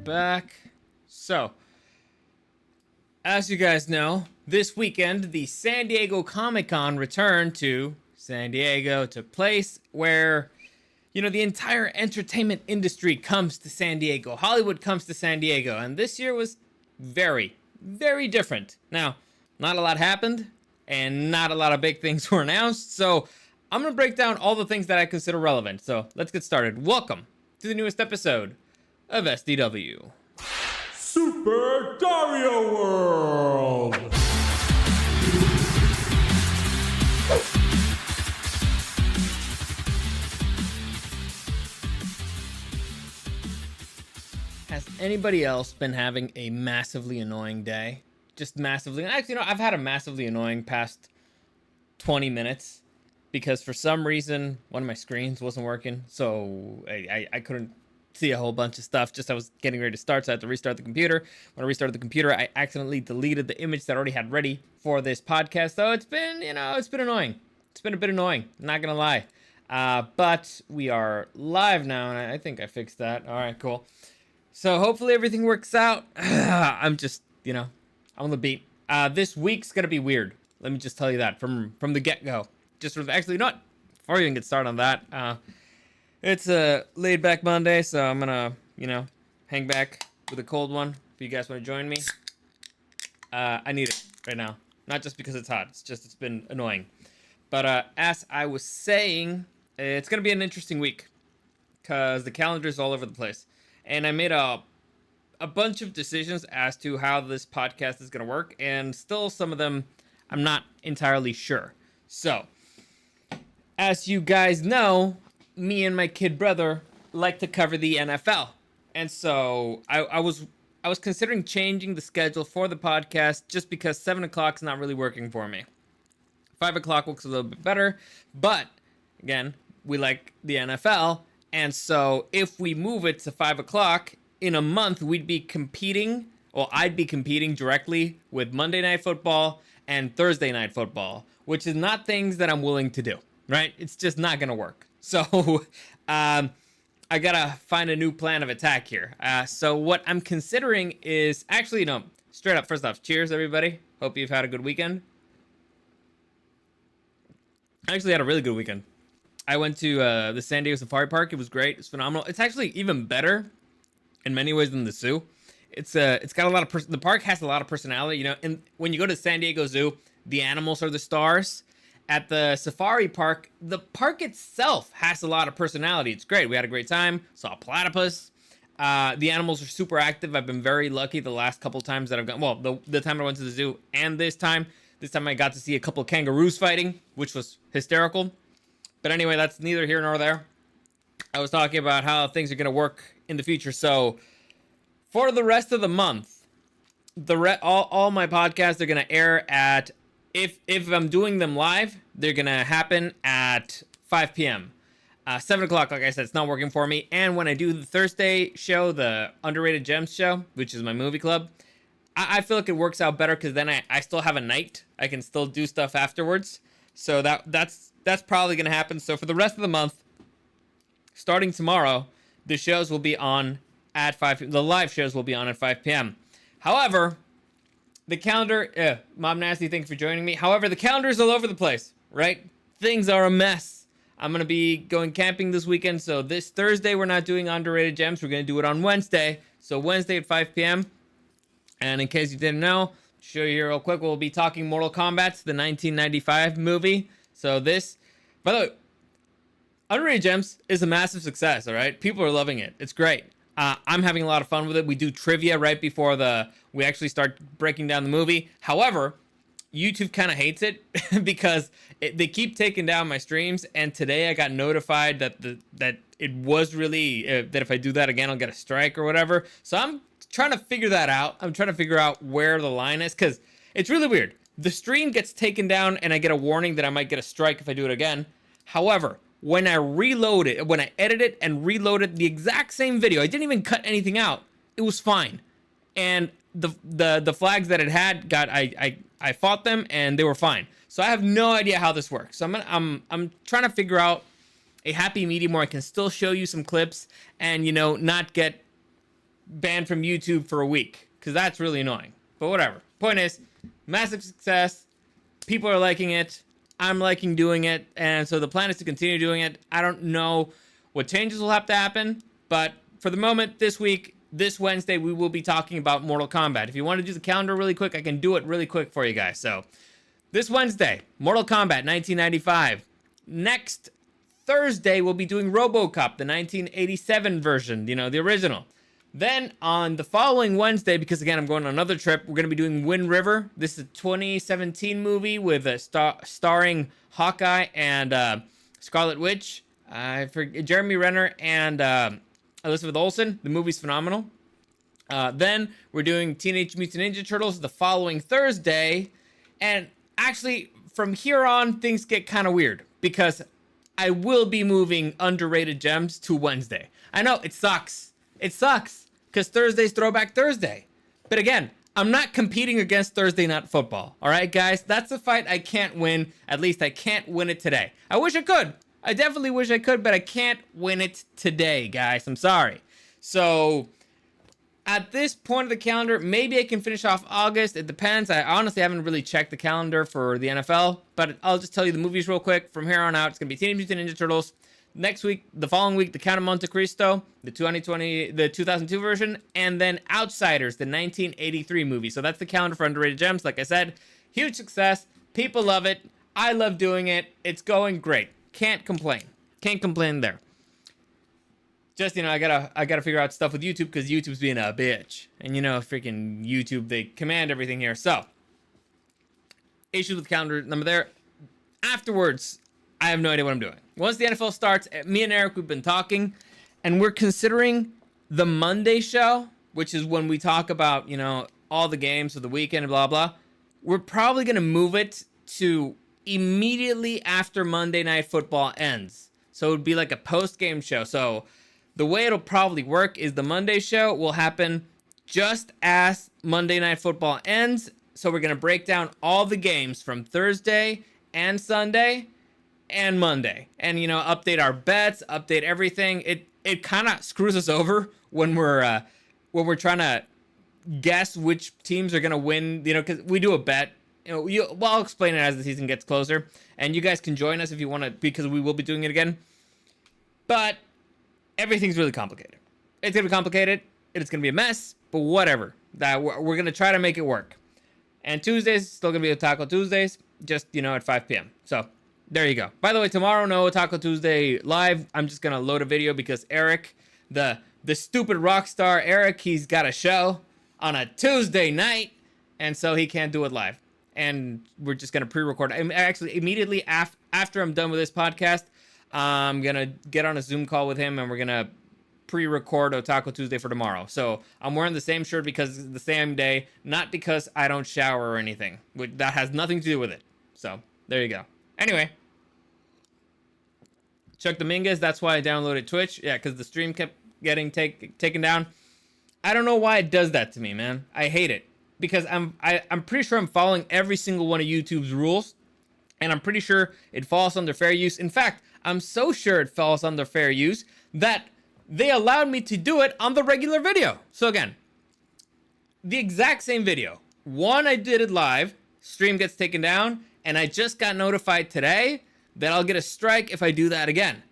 back. So, as you guys know, this weekend, the San Diego Comic-Con returned to San Diego, took place where, the entire entertainment industry comes to San Diego. Hollywood comes to San Diego, and this year was very, very different. Now, not a lot happened, and not a lot of big things were announced, so I'm going to break down all the things that I consider relevant. So, let's get started. Welcome to the newest episode of SDW. Super Dario World! Has anybody else been having a massively annoying day? Just massively. Actually, I've had a massively annoying past 20 minutes because for some reason one of my screens wasn't working, so I couldn't see a whole bunch of stuff. Just I was getting ready to start, so I had to restart the computer. When I restarted the computer, I accidentally deleted the image that I already had ready for this podcast. So it's been, it's been annoying. It's been a bit annoying, not gonna lie. But we are live now, and I think I fixed that. All right, cool. So hopefully everything works out. I'm just, I'm on the beat. This week's gonna be weird. Let me just tell you that from the get-go. Just actually not before we even get started on that. It's a laid-back Monday, so I'm gonna, hang back with a cold one. If you guys want to join me, I need it right now. Not just because it's hot. It's just it's been annoying. But as I was saying, it's gonna be an interesting week because the calendar's all over the place, and I made a bunch of decisions as to how this podcast is gonna work, and still some of them I'm not entirely sure. So, as you guys know, me and my kid brother like to cover the NFL. And so I was considering changing the schedule for the podcast just because 7 o'clock is not really working for me. 5 o'clock works a little bit better, but again, we like the NFL. And so if we move it to 5 o'clock in a month, we'd be competing, or I'd be competing directly with Monday Night Football and Thursday Night Football, which is not things that I'm willing to do, right? It's just not going to work. So, I gotta find a new plan of attack here. So what I'm considering is actually, straight up, first off, cheers, everybody. Hope you've had a good weekend. I actually had a really good weekend. I went to the San Diego Safari Park. It was great. It's phenomenal. It's actually even better in many ways than the zoo. It's got a lot of the park has a lot of personality, and when you go to San Diego Zoo, the animals are the stars. At the safari park, the park itself has a lot of personality. It's great. We had a great time. Saw a platypus. The animals are super active. I've been very lucky the last couple times that I've gone. Well, the time I went to the zoo and this time I got to see a couple of kangaroos fighting, which was hysterical. But anyway, that's neither here nor there. I was talking about how things are going to work in the future. So for the rest of the month, all my podcasts are going to air at, if I'm doing them live, they're going to happen at 5 p.m. 7 o'clock, like I said, it's not working for me. And when I do the Thursday show, the Underrated Gems show, which is my movie club, I feel like it works out better because then I still have a night. I can still do stuff afterwards. So that's probably going to happen. So for the rest of the month, starting tomorrow, the shows will be on at 5. The live shows will be on at 5 p.m. However, the calendar, Mom Nasty, thanks for joining me. However, the calendar is all over the place, right? Things are a mess. I'm going to be going camping this weekend. So this Thursday, we're not doing Underrated Gems. We're going to do it on Wednesday. So Wednesday at 5 p.m. And in case you didn't know, show you here real quick, we'll be talking Mortal Kombat, the 1995 movie. So this, by the way, Underrated Gems is a massive success, all right? People are loving it. It's great. I'm having a lot of fun with it. We do trivia right before we actually start breaking down the movie. However, YouTube kind of hates it because they keep taking down my streams. And today I got notified that it was really that if I do that again, I'll get a strike or whatever. So I'm trying to figure that out. I'm trying to figure out where the line is because it's really weird. The stream gets taken down and I get a warning that I might get a strike if I do it again. However, when I reload it, when I edit it and reloaded the exact same video, I didn't even cut anything out. It was fine. And the flags that it had I fought them and they were fine. So I have no idea how this works. So I'm trying to figure out a happy medium where I can still show you some clips and not get banned from YouTube for a week, because that's really annoying. But whatever. Point is, massive success. People are liking it. I'm liking doing it. And so the plan is to continue doing it. I don't know what changes will have to happen. But for the moment, this week, this Wednesday, we will be talking about Mortal Kombat. If you want to do the calendar really quick, I can do it really quick for you guys. So this Wednesday, Mortal Kombat 1995. Next Thursday, we'll be doing RoboCop, the 1987 version, you know, the original. Then on the following Wednesday, because again, I'm going on another trip, we're going to be doing Wind River. This is a 2017 movie with starring Hawkeye and Scarlet Witch, Jeremy Renner and Elizabeth Olsen. The movie's phenomenal. Then we're doing Teenage Mutant Ninja Turtles the following Thursday. And actually, from here on, things get kind of weird because I will be moving Underrated Gems to Wednesday. I know, it sucks. It sucks because Thursday's Throwback Thursday. But again, I'm not competing against Thursday Night Football. All right, guys? That's a fight I can't win. At least I can't win it today. I wish I could. I definitely wish I could, but I can't win it today, guys. I'm sorry. So at this point of the calendar, maybe I can finish off August. It depends. I honestly haven't really checked the calendar for the NFL, but I'll just tell you the movies real quick. From here on out, it's going to be Teenage Mutant Ninja Turtles. Next week, the following week, The Count of Monte Cristo, the 2002 version, and then Outsiders, the 1983 movie. So that's the calendar for Underrated Gems. Like I said, huge success. People love it. I love doing it. It's going great. Can't complain. Can't complain there. Just, you know, I gotta figure out stuff with YouTube because YouTube's being a bitch. And you know, freaking YouTube, they command everything here. So, issues with the calendar number there. Afterwards, I have no idea what I'm doing. Once the NFL starts, me and Eric, we've been talking, and we're considering the Monday show, which is when we talk about, you know, all the games of the weekend and blah, blah. We're probably going to move it to immediately after Monday Night Football ends. So it would be like a post-game show. So the way it'll probably work is the Monday show will happen just as Monday Night Football ends. So we're going to break down all the games from Thursday and Sunday and Monday, and you know, update our bets, update everything. It kind of screws us over when we're trying to guess which teams are gonna win. You know, because we do a bet. You know, well, I'll explain it as the season gets closer, and you guys can join us if you want to, because we will be doing it again. But everything's really complicated. It's gonna be complicated. It's gonna be a mess. But whatever. That we're gonna try to make it work. And Tuesdays still gonna be Taco Tuesdays, just you know at 5 p.m. So. There you go. By the way, tomorrow, no Taco Tuesday live. I'm just going to load a video because Eric, the stupid rock star Eric, he's got a show on a Tuesday night, and so he can't do it live. And we're just going to pre-record. Actually, immediately after I'm done with this podcast, I'm going to get on a Zoom call with him, and we're going to pre-record Otaku Tuesday for tomorrow. So I'm wearing the same shirt because it's the same day, not because I don't shower or anything. That has nothing to do with it. So there you go. Anyway, Chuck Dominguez, that's why I downloaded Twitch. Yeah, because the stream kept getting taken down. I don't know why it does that to me, man. I hate it. Because I'm pretty sure I'm following every single one of YouTube's rules. And I'm pretty sure it falls under fair use. In fact, I'm so sure it falls under fair use that they allowed me to do it on the regular video. So again, the exact same video. One, I did it live. Stream gets taken down. And I just got notified today that I'll get a strike if I do that again.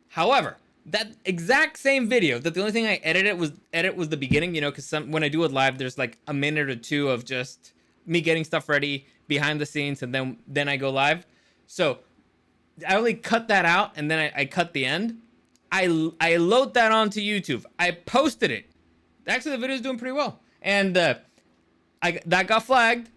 However, that exact same video, that the only thing I edited was the beginning, you know, because when I do it live, there's like a minute or two of just me getting stuff ready behind the scenes, and then I go live. So I only cut that out, and then I cut the end. I load that onto YouTube. I posted it. Actually, the video's doing pretty well, and that got flagged.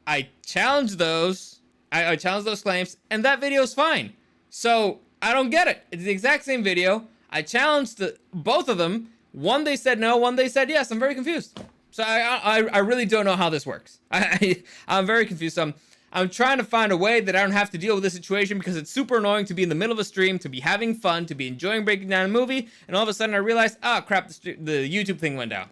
I challenged those. I challenged those claims, and that video's fine. So I don't get it. It's the exact same video. I challenged both of them. One they said no, one they said yes. I'm very confused. So I really don't know how this works. I'm very confused. So I'm trying to find a way that I don't have to deal with this situation because it's super annoying to be in the middle of a stream, to be having fun, to be enjoying breaking down a movie, and all of a sudden I realize, oh crap, the YouTube thing went down.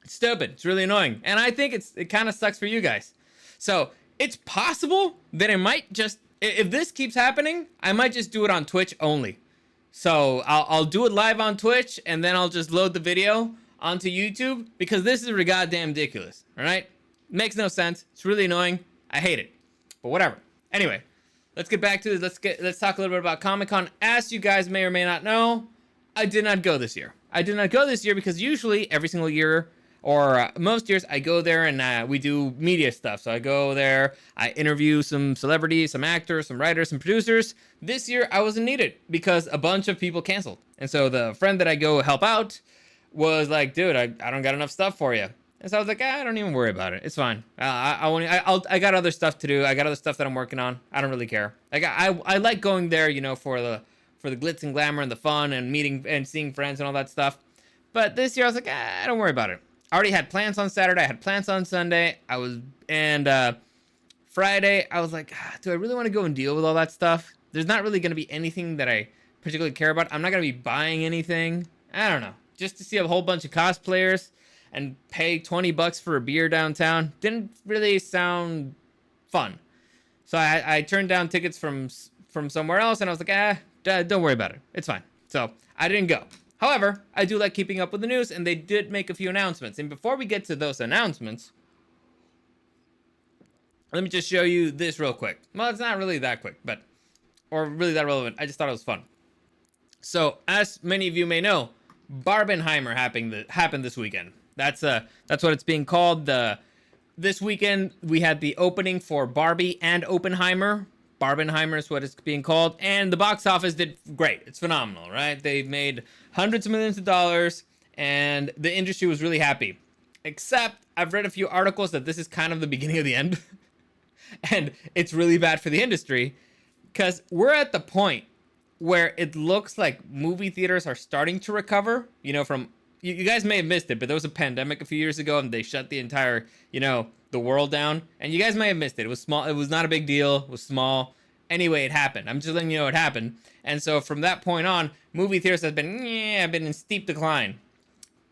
It's stupid. It's really annoying, and I think it kind of sucks for you guys. So it's possible that it might just, if this keeps happening, I might just do it on Twitch only. So I'll do it live on Twitch, and then I'll just load the video onto YouTube because this is goddamn ridiculous. All right, makes no sense. It's really annoying. I hate it. But whatever. Anyway, let's get back to this. Let's talk a little bit about Comic-Con. As you guys may or may not know, I did not go this year. I did not go this year because usually every single year, or most years, I go there and we do media stuff. So I go there, I interview some celebrities, some actors, some writers, some producers. This year, I wasn't needed because a bunch of people canceled. And so the friend that I go help out was like, dude, I don't got enough stuff for you. And so I was like, I don't even worry about it. It's fine. I got other stuff to do. I got other stuff that I'm working on. I don't really care. Like I like going there, you know, for the glitz and glamour and the fun and meeting and seeing friends and all that stuff. But this year I was like, don't worry about it. I already had plans on Saturday. I had plans on Sunday. Friday I was like, do I really want to go and deal with all that stuff? There's not really going to be anything that I particularly care about. I'm not going to be buying anything. I don't know. Just to see a whole bunch of cosplayers and pay $20 for a beer downtown didn't really sound fun. So I turned down tickets from somewhere else, and I was like, don't worry about it. It's fine. So I didn't go. However, I do like keeping up with the news, and they did make a few announcements. And before we get to those announcements, let me just show you this real quick. Well, it's not really that quick, or really that relevant. I just thought it was fun. So, as many of you may know, Barbenheimer happened this weekend. That's what it's being called. This weekend we had the opening for Barbie and Oppenheimer. Barbenheimer is what it's being called, and the box office did great. It's phenomenal, right? They've made hundreds of millions of dollars, and the industry was really happy. Except I've read a few articles that this is kind of the beginning of the end, and it's really bad for the industry because we're at the point where it looks like movie theaters are starting to recover. You know, from you guys may have missed it, but there was a pandemic a few years ago, and they shut the entire, the world down. And you guys may have missed it. It was small. It was not a big deal. It was small. Anyway, it happened. I'm just letting you know it happened. And so from that point on, movie theaters have been in steep decline.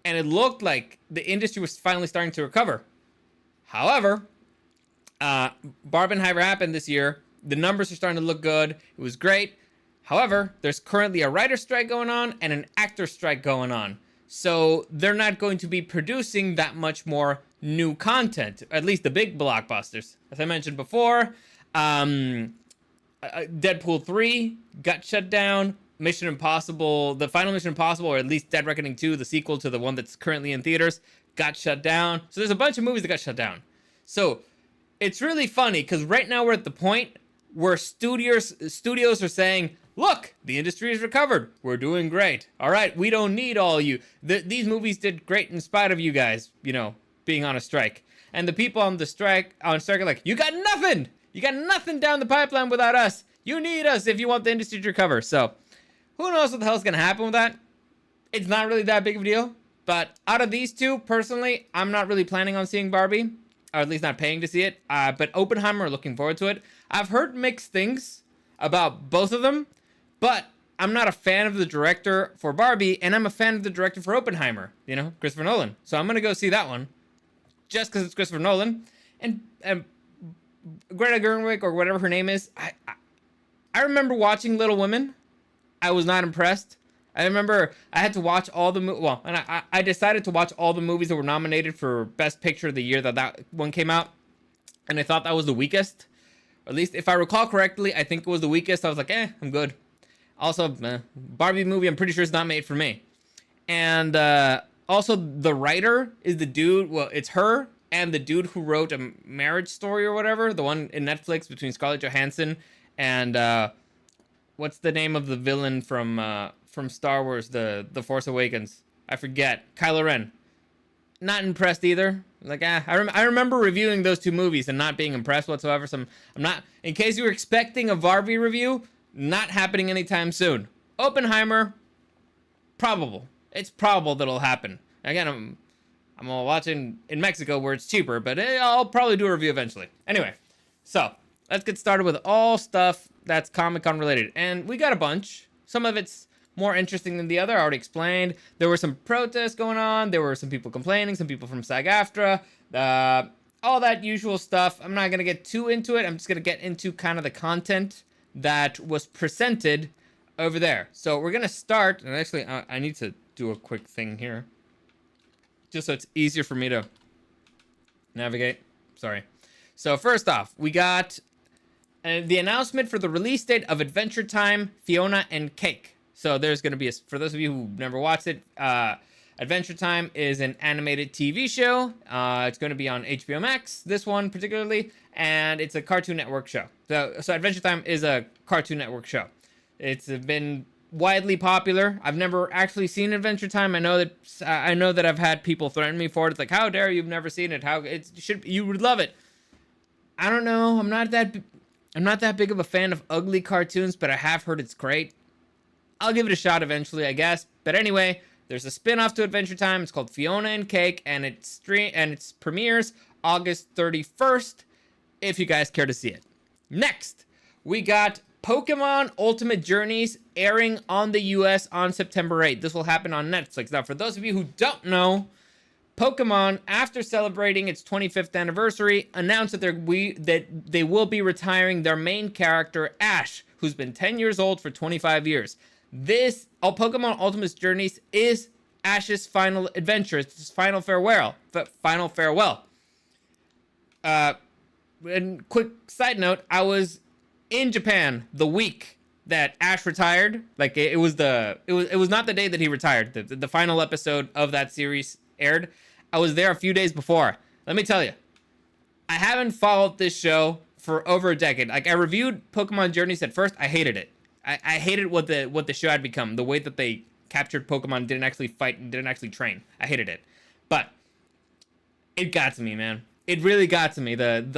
And it looked like the industry was finally starting to recover. However, Barbenheimer happened this year. The numbers are starting to look good. It was great. However, there's currently a writer's strike going on and an actor strike going on. So they're not going to be producing that much more new content, at least the big blockbusters. As I mentioned before, Deadpool 3 got shut down. Mission Impossible, the final Mission Impossible, or at least Dead Reckoning 2, the sequel to the one that's currently in theaters, got shut down. So there's a bunch of movies that got shut down. So it's really funny because right now we're at the point where studios are saying, look, the industry is recovered. We're doing great. All right, we don't need all you. These movies did great in spite of you guys, being on a strike. And the people on strike are like, you got nothing. You got nothing down the pipeline without us. You need us if you want the industry to recover. So who knows what the hell's going to happen with that? It's not really that big of a deal. But out of these two, personally, I'm not really planning on seeing Barbie. Or at least not paying to see it. But Oppenheimer, looking forward to it. I've heard mixed things about both of them. But I'm not a fan of the director for Barbie, and I'm a fan of the director for Oppenheimer, Christopher Nolan. So I'm going to go see that one just because it's Christopher Nolan. And Greta Gerwig, or whatever her name is, I remember watching Little Women. I was not impressed. I remember I had to watch all the I decided to watch all the movies that were nominated for Best Picture of the year that one came out, and I thought that was the weakest. Or at least if I recall correctly, I think it was the weakest. I was like, I'm good. Also, Barbie movie, I'm pretty sure it's not made for me. And also, the writer is the dude. Well, it's her and the dude who wrote A Marriage Story or whatever, the one in Netflix between Scarlett Johansson and what's the name of the villain from Star Wars, the Force Awakens? I forget. Kylo Ren. Not impressed either. Like, I remember reviewing those two movies and not being impressed whatsoever. So I'm not. In case you were expecting a Barbie review, not happening anytime soon. Oppenheimer, probable. It's probable that'll happen. Again, I'm watching in Mexico where it's cheaper, but I'll probably do a review eventually. Anyway, so let's get started with all stuff that's Comic-Con related. And we got a bunch. Some of it's more interesting than the other. I already explained. There were some protests going on. There were some people complaining, some people from SAG-AFTRA, all that usual stuff. I'm not going to get too into it. I'm just going to get into kind of the content that was presented over there. So we're going to start, and actually I need to do a quick thing here. just so it's easier for me to navigate. Sorry. So first off, we got the announcement for the release date of Adventure Time, Fiona and Cake. So there's going to be, for those of you who never watched it, Adventure Time is an animated TV show. It's going to be on HBO Max, this one particularly, and it's a Cartoon Network show. So Adventure Time is a Cartoon Network show. It's been widely popular. I've never actually seen Adventure Time. I know that I've had people threaten me for it. It's like, how dare you've never seen it? You would love it. I don't know. I'm not that big of a fan of ugly cartoons, but I have heard it's great. I'll give it a shot eventually, I guess. But anyway, there's a spin-off to Adventure Time. It's called Fiona and Cake, and it premieres August 31st, if you guys care to see it. Next, we got Pokemon Ultimate Journeys airing on the US on September 8th. This will happen on Netflix. Now, for those of you who don't know, Pokemon, after celebrating its 25th anniversary, announced that they will be retiring their main character, Ash, who's been 10 years old for 25 years. Pokemon Ultimate Journeys is Ash's final adventure. It's his final farewell. And quick side note, I was in Japan the week that Ash retired. Like it was not the day that he retired. The final episode of that series aired. I was there a few days before. Let me tell you, I haven't followed this show for over a decade. Like, I reviewed Pokemon Journeys at first. I hated it. I hated what the show had become. The way that they captured Pokemon, didn't actually fight, and didn't actually train. I hated it. But it got to me, man. It really got to me.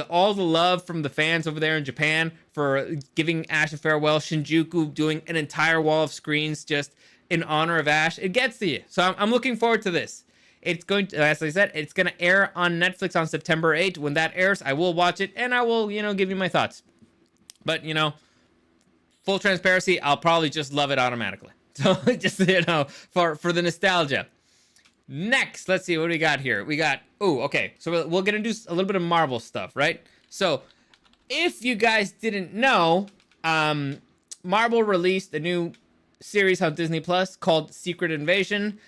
All the love from the fans over there in Japan for giving Ash a farewell. Shinjuku doing an entire wall of screens just in honor of Ash. It gets to you. So I'm looking forward to this. It's going to, as I said, it's going to air on Netflix on September 8th. When that airs, I will watch it, and I will, give you my thoughts. But, full transparency, I'll probably just love it automatically. So, just, for the nostalgia. Next, let's see what we got here. So we'll get into a little bit of Marvel stuff, right? So, if you guys didn't know, Marvel released a new series on Disney Plus called Secret Invasion.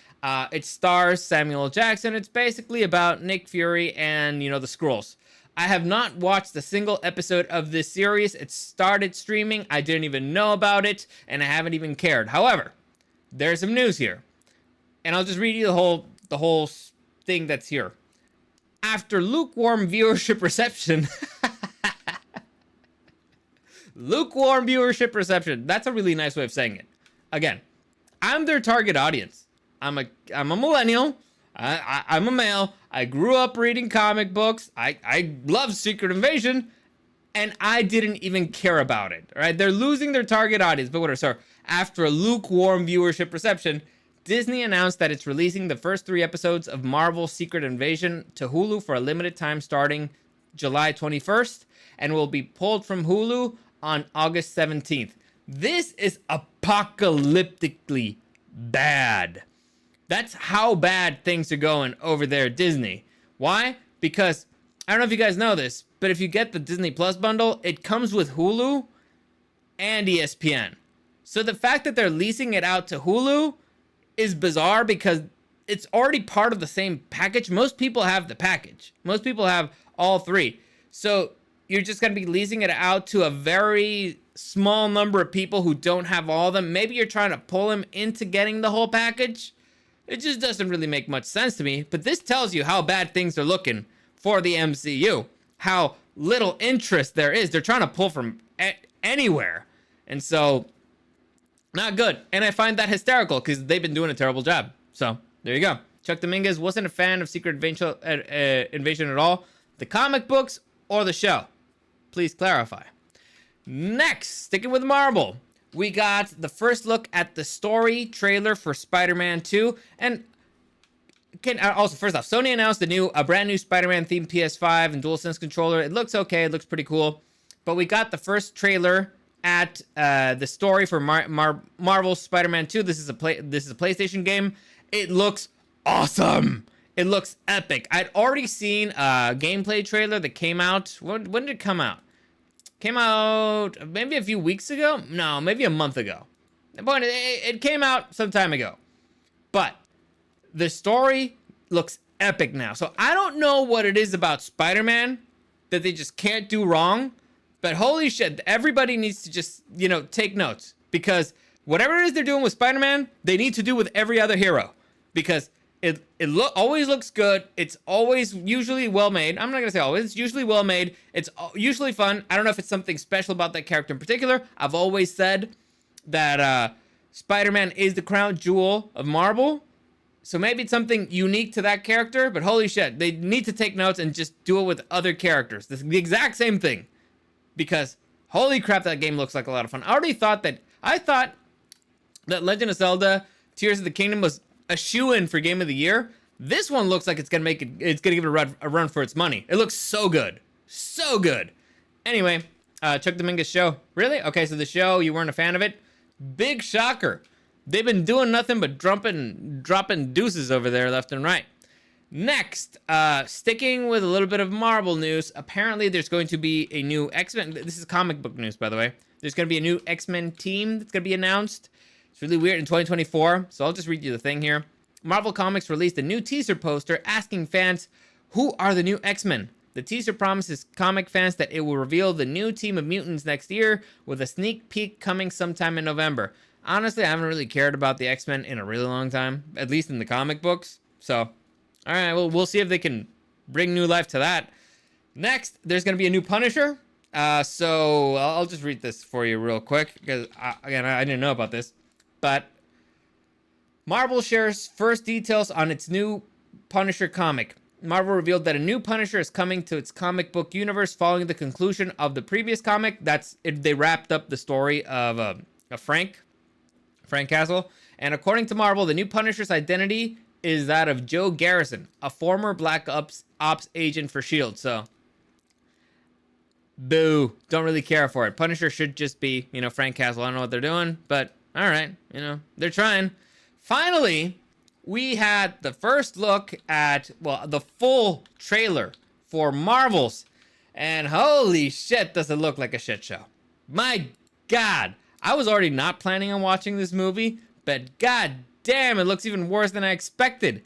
It stars Samuel L. Jackson. It's basically about Nick Fury and, the Skrulls. I have not watched a single episode of this series. It started streaming. I didn't even know about it, and I haven't even cared. However, there's some news here. And I'll just read you the whole thing that's here. After lukewarm viewership reception... lukewarm viewership reception. That's a really nice way of saying it. Again, I'm their target audience. I'm a millennial. I'm a male. I grew up reading comic books. I love Secret Invasion, and I didn't even care about it. All right, they're losing their target audience. But whatever. So after a lukewarm viewership reception, Disney announced that it's releasing the first 3 episodes of Marvel's Secret Invasion to Hulu for a limited time starting July 21st, and will be pulled from Hulu on August 17th. This is apocalyptically bad. That's how bad things are going over there at Disney. Why? Because, I don't know if you guys know this, but if you get the Disney Plus bundle, it comes with Hulu and ESPN. So the fact that they're leasing it out to Hulu is bizarre because it's already part of the same package. Most people have the package. Most people have all 3. So you're just going to be leasing it out to a very small number of people who don't have all of them. Maybe you're trying to pull them into getting the whole package. It just doesn't really make much sense to me. But this tells you how bad things are looking for the MCU. How little interest there is. They're trying to pull from anywhere. And so, not good. And I find that hysterical because they've been doing a terrible job. So, there you go. Chuck Dominguez wasn't a fan of Secret Invasion at all. The comic books or the show? Please clarify. Next, sticking with Marvel, we got the first look at the story trailer for Spider-Man 2. And also, first off, Sony announced a brand new Spider-Man themed PS5 and DualSense controller. It looks okay. It looks pretty cool. But we got the first trailer at the story for Marvel's Spider-Man 2. This is a PlayStation game. It looks awesome. It looks epic. I'd already seen a gameplay trailer that came out. When did it come out? Came out maybe a few weeks ago? No, maybe a month ago. But it came out some time ago. But the story looks epic now. So I don't know what it is about Spider-Man that they just can't do wrong, but holy shit, everybody needs to just, take notes, because whatever it is they're doing with Spider-Man, they need to do with every other hero, because it always looks good. It's always usually well made. I'm not gonna say always. It's usually well made. It's usually fun. I don't know if it's something special about that character in particular. I've always said that Spider-Man is the crown jewel of Marvel. So maybe it's something unique to that character, but holy shit, they need to take notes and just do it with other characters. The exact same thing. Because holy crap, that game looks like a lot of fun. I thought that Legend of Zelda Tears of the Kingdom was a shoe-in for Game of the Year. This one looks like it's gonna give it a run for its money. It looks so good. So good. Anyway, Chuck Dominguez show. Really? Okay, so the show, you weren't a fan of it? Big shocker. They've been doing nothing but dropping deuces over there left and right. Next, sticking with a little bit of Marvel news, apparently there's going to be a new X-Men. This is comic book news, by the way. There's going to be a new X-Men team that's going to be announced. It's really weird, in 2024. So I'll just read you the thing here. Marvel Comics released a new teaser poster asking fans, who are the new X-Men? The teaser promises comic fans that it will reveal the new team of mutants next year, with a sneak peek coming sometime in November. Honestly, I haven't really cared about the X-Men in a really long time, at least in the comic books. So, all right, well, we'll see if they can bring new life to that. Next, there's going to be a new Punisher. So I'll just read this for you real quick, because, again, I didn't know about this. But Marvel shares first details on its new Punisher comic. Marvel revealed that a new Punisher is coming to its comic book universe following the conclusion of the previous comic. They wrapped up the story of Frank Castle. And according to Marvel, the new Punisher's identity is that of Joe Garrison, a former Black Ops agent for S.H.I.E.L.D. So, boo. Don't really care for it. Punisher should just be, Frank Castle. I don't know what they're doing, but all right. They're trying. Finally, we had the first look at, the full trailer for Marvels. And holy shit, does it look like a shit show. My God. I was already not planning on watching this movie, but god damn, it looks even worse than I expected.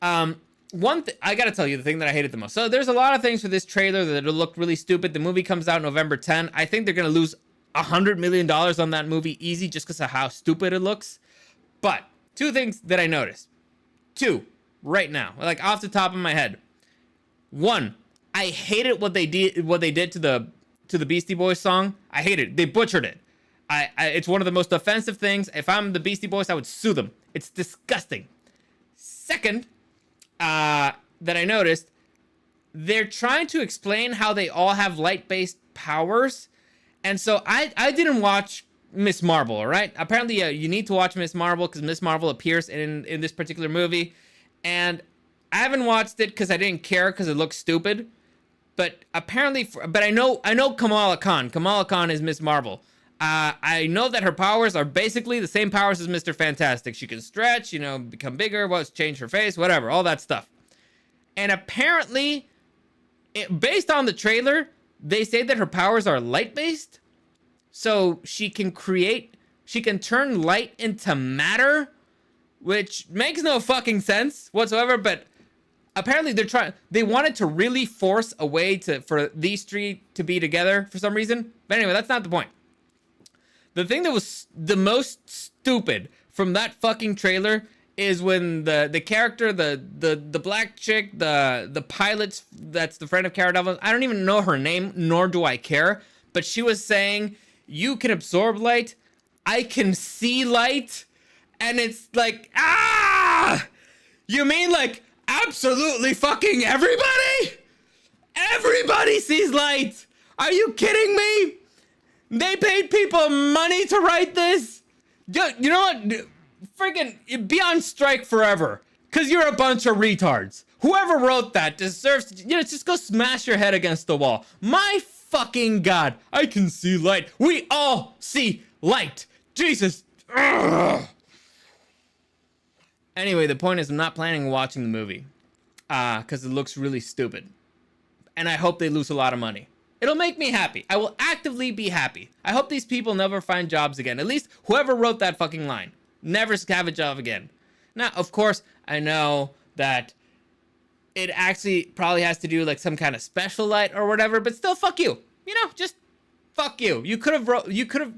I gotta tell you the thing that I hated the most. So there's a lot of things for this trailer that look really stupid. The movie comes out November 10. I think they're gonna lose $100 million on that movie easy just because of how stupid it looks. But two things that I noticed. Two, right now, like off the top of my head. One, I hated what they did to the Beastie Boys song. I hate it. They butchered it. It's one of the most offensive things. If I'm the Beastie Boys, I would sue them. It's disgusting. Second, that I noticed, they're trying to explain how they all have light-based powers. And so I didn't watch Miss Marvel, all right? Apparently, you need to watch Miss Marvel because Miss Marvel appears in this particular movie. And I haven't watched it because I didn't care because it looks stupid. But apparently, I know Kamala Khan. Kamala Khan is Miss Marvel. I know that her powers are basically the same powers as Mr. Fantastic. She can stretch, become bigger, change her face, whatever, all that stuff. And apparently, based on the trailer, they say that her powers are light-based. So she can turn light into matter, which makes no fucking sense whatsoever, but apparently they wanted to really force a way for these three to be together for some reason. But anyway, that's not the point. The thing that was the most stupid from that fucking trailer is when the character, the black chick, the pilot that's the friend of Cara Delevingne, I don't even know her name, nor do I care, but she was saying, you can absorb light, I can see light, and it's like, you mean like absolutely fucking everybody? Everybody sees light! Are you kidding me? They paid people money to write this. You know what? Freaking be on strike forever. Because you're a bunch of retards. Whoever wrote that deserves to, just go smash your head against the wall. My fucking God. I can see light. We all see light. Jesus. Ugh. Anyway, the point is I'm not planning on watching the movie. Because it looks really stupid. And I hope they lose a lot of money. It'll make me happy. I will actively be happy. I hope these people never find jobs again. At least whoever wrote that fucking line. Never have a job again. Now, of course, I know that it actually probably has to do like some kind of special light or whatever, but still, fuck you. You know, just fuck you. You could have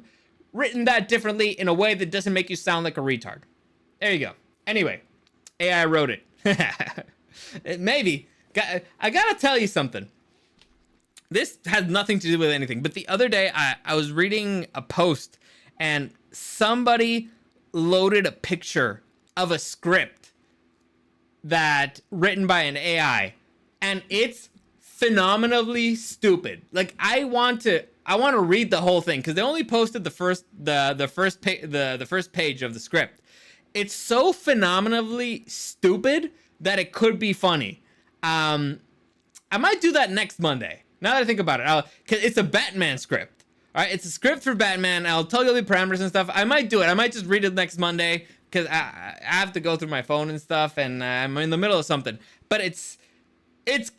written that differently in a way that doesn't make you sound like a retard. There you go. Anyway, AI wrote it. Maybe. I gotta tell you something. This has nothing to do with anything, but the other day I was reading a post and somebody loaded a picture of a script that written by an AI, and it's phenomenally stupid. Like I want to read the whole thing because they only posted the first page of the script. It's so phenomenally stupid that it could be funny. I might do that next Monday. Now that I think about it, cause it's a Batman script. All right, it's a script for Batman. I'll tell you the parameters and stuff. I might do it. I might just read it next Monday because I have to go through my phone and stuff, and I'm in the middle of something. But it's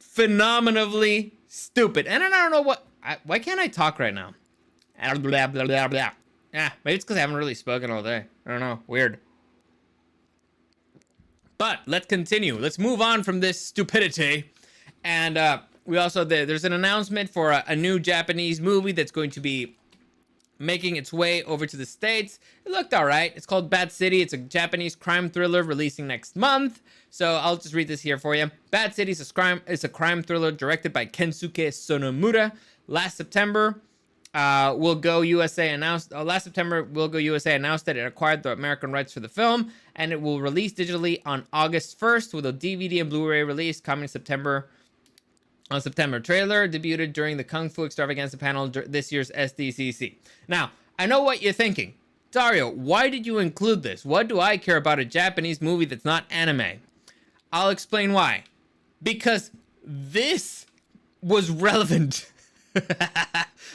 phenomenally stupid, and I don't know why can't I talk right now? Blah, blah, blah, blah. Yeah, maybe it's because I haven't really spoken all day. I don't know. Weird. But let's continue. Let's move on from this stupidity. And we also, there's an announcement for a new Japanese movie that's going to be making its way over to the States. It looked all right. It's called Bad City. It's a Japanese crime thriller releasing next month. So I'll just read this here for you. Bad City is a crime thriller directed by Kensuke Sonomura. Last September, Will Go USA announced that it acquired the American rights for the film, and it will release digitally on August 1st with a DVD and Blu-ray release coming September. Trailer debuted during the Kung Fu Extravaganza panel this year's SDCC. Now, I know what you're thinking. Dario, why did you include this? What do I care about a Japanese movie that's not anime? I'll explain why. Because this was relevant.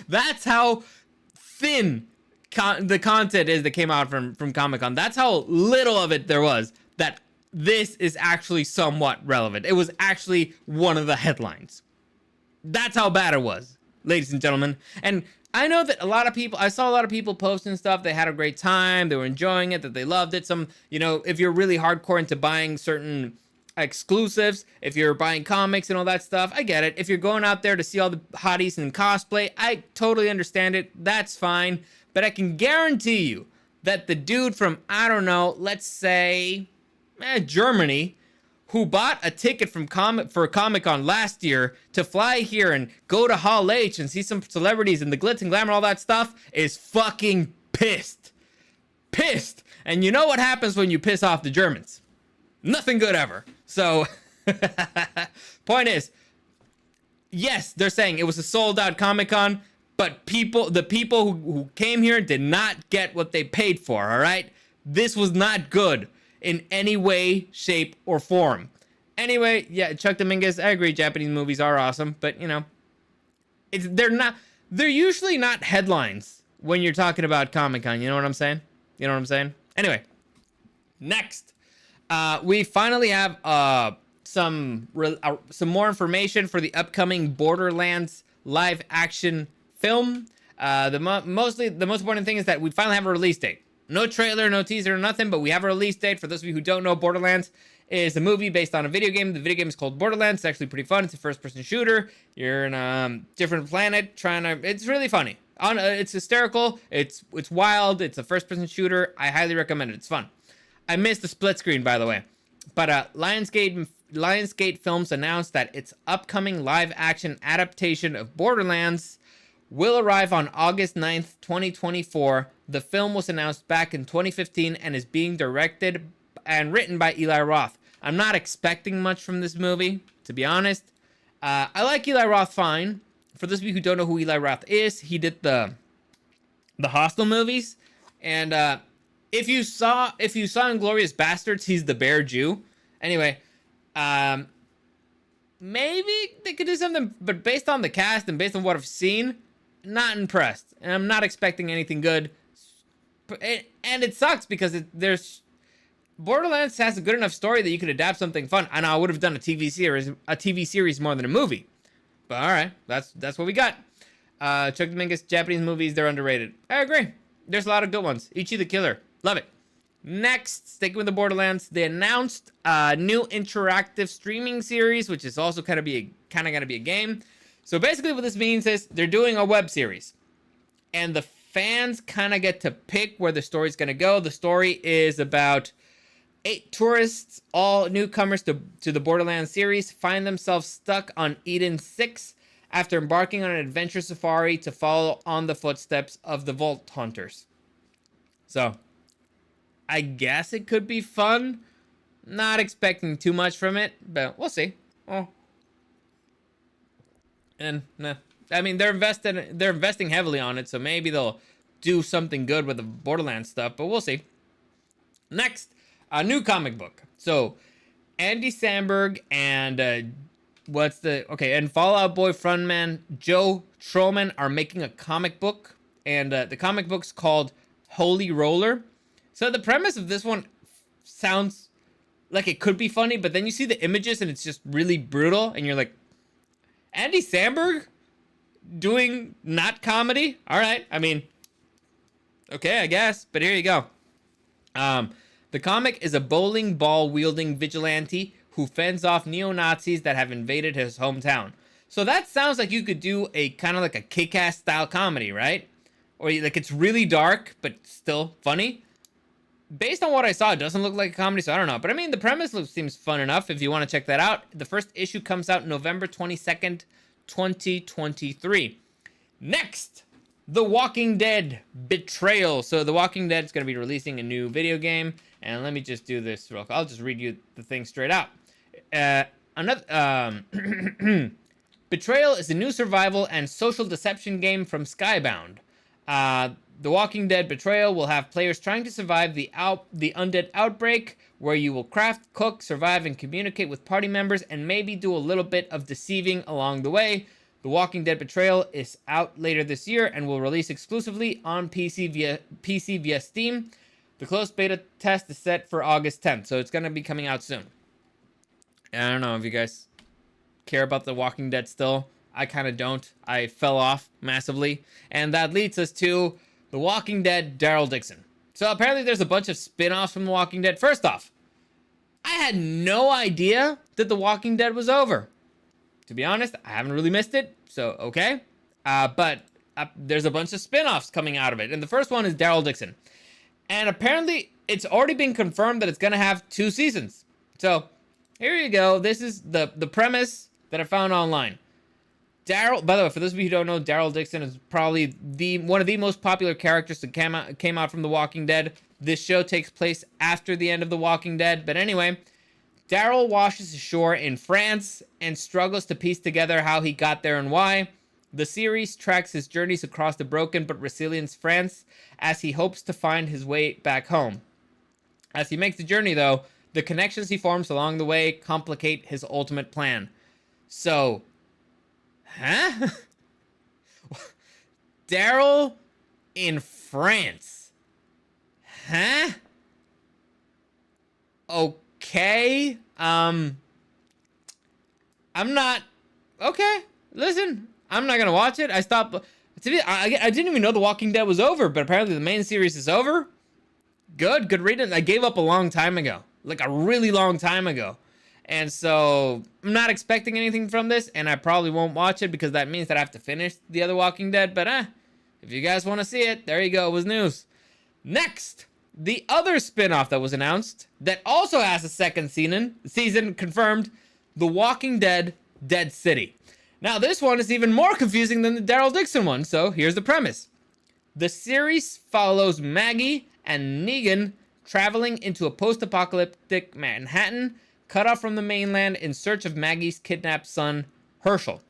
That's how thin the content is that came out from Comic-Con. That's how little of it there was, that this is actually somewhat relevant. It was actually one of the headlines. That's how bad it was, ladies and gentlemen. And I know that I saw a lot of people posting stuff. They had a great time. They were enjoying it, that they loved it. Some, if you're really hardcore into buying certain exclusives, if you're buying comics and all that stuff, I get it. If you're going out there to see all the hotties in cosplay, I totally understand it. That's fine. But I can guarantee you that the dude from, I don't know, let's say Germany, who bought a ticket for Comic-Con last year to fly here and go to Hall H and see some celebrities and the glitz and glamour, all that stuff, is fucking pissed. Pissed. And you know what happens when you piss off the Germans? Nothing good ever. So, point is, yes, they're saying it was a sold-out Comic-Con, but the people who came here did not get what they paid for, all right? This was not good in any way, shape, or form. Anyway, yeah, Chuck Dominguez, I agree, Japanese movies are awesome, but, they're usually not headlines when you're talking about Comic-Con, you know what I'm saying? Anyway, next. We finally have some more information for the upcoming Borderlands live action film. The most important thing is that we finally have a release date. No trailer, no teaser, nothing, but we have a release date. For those of you who don't know, Borderlands is a movie based on a video game. The video game is called Borderlands. It's actually pretty fun. It's a first-person shooter. You're in a different planet it's really funny. It's hysterical. It's wild. It's a first-person shooter. I highly recommend it. It's fun. I missed the split screen, by the way. But Lionsgate Films announced that its upcoming live-action adaptation of Borderlands will arrive on August 9th, 2024. The film was announced back in 2015 and is being directed and written by Eli Roth. I'm not expecting much from this movie, to be honest. I like Eli Roth fine. For those of you who don't know who Eli Roth is, he did the Hostel movies. And if you saw Inglourious Bastards, he's the Bear Jew. Anyway, maybe they could do something, but based on the cast and based on what I've seen, not impressed. And I'm not expecting anything good. And it sucks because Borderlands has a good enough story that you could adapt something fun. I know I would have done a TV series more than a movie. But all right, that's what we got. Chuck Dominguez, Japanese movies, they're underrated. I agree. There's a lot of good ones. Ichi the Killer, love it. Next, sticking with the Borderlands, they announced a new interactive streaming series, which is also kind of gonna be a game. So basically, what this means is they're doing a web series, and the fans kind of get to pick where the story's gonna go. The story is about 8 tourists, all newcomers to the Borderlands series, find themselves stuck on Eden 6 after embarking on an adventure safari to follow on the footsteps of the Vault Hunters. So, I guess it could be fun. Not expecting too much from it, but we'll see. Oh. And nah. I mean, they're investing heavily on it, so maybe they'll do something good with the Borderlands stuff, but we'll see. Next, a new comic book. So, Andy Samberg and and Fall Out Boy frontman Joe Trollman are making a comic book, and the comic book's called Holy Roller. So the premise of this one sounds like it could be funny, but then you see the images and it's just really brutal, and you're like, Andy Samberg doing not comedy? All right, I mean, okay, I guess, but here you go. The comic is a bowling ball wielding vigilante who fends off neo-Nazis that have invaded his hometown. So that sounds like you could do a kind of like a Kick-Ass style comedy, right? Or like it's really dark but still funny. Based on what I saw, it doesn't look like a comedy, so I don't know. But I mean, the premise seems fun enough if you want to check that out. The first issue comes out November 22nd, 2023. Next, The Walking Dead Betrayal. So The Walking Dead is going to be releasing a new video game. And let me just do this real quick. I'll just read you the thing straight out. Betrayal is a new survival and social deception game from Skybound. The Walking Dead Betrayal will have players trying to survive the undead outbreak, where you will craft, cook, survive, and communicate with party members, and maybe do a little bit of deceiving along the way. The Walking Dead Betrayal is out later this year and will release exclusively on PC via Steam. The closed beta test is set for August 10th, so it's going to be coming out soon. I don't know if you guys care about The Walking Dead still. I kind of don't. I fell off massively. And that leads us to The Walking Dead Daryl Dixon. So apparently there's a bunch of spin-offs from The Walking Dead. First off, I had no idea that The Walking Dead was over. To be honest, I haven't really missed it, so okay. But there's a bunch of spin-offs coming out of it. And the first one is Daryl Dixon. And apparently it's already been confirmed that it's going to have 2 seasons. So here you go. This is the premise that I found online. Daryl, by the way, for those of you who don't know, Daryl Dixon is probably one of the most popular characters that came out from The Walking Dead. This show takes place after the end of The Walking Dead. But anyway, Daryl washes ashore in France and struggles to piece together how he got there and why. The series tracks his journeys across the broken but resilient France as he hopes to find his way back home. As he makes the journey, though, the connections he forms along the way complicate his ultimate plan. So, huh? Daryl in France. Huh? Okay. I'm not... Okay, listen. I'm not gonna watch it. I stopped... I didn't even know The Walking Dead was over, but apparently the main series is over. Good reading. I gave up a long time ago. Like a really long time ago. And so, I'm not expecting anything from this, and I probably won't watch it because that means that I have to finish the other Walking Dead, but if you guys want to see it, there you go, it was news. Next, the other spin-off that was announced that also has a second season confirmed, The Walking Dead Dead City. Now, this one is even more confusing than the Daryl Dixon one, so here's the premise. The series follows Maggie and Negan traveling into a post-apocalyptic Manhattan, cut off from the mainland in search of Maggie's kidnapped son, Herschel.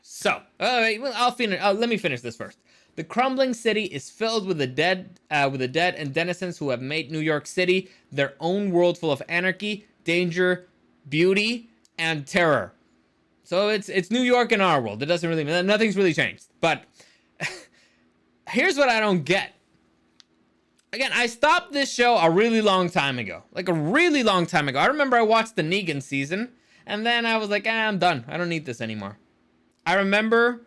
So, let me finish this first. The crumbling city is filled with the dead and denizens who have made New York City their own world full of anarchy, danger, beauty, and terror. So it's New York in our world. It doesn't really mean nothing's really changed. But here's what I don't get. Again, I stopped this show a really long time ago. Like a really long time ago. I remember I watched the Negan season, and then I was like, I'm done. I don't need this anymore. I remember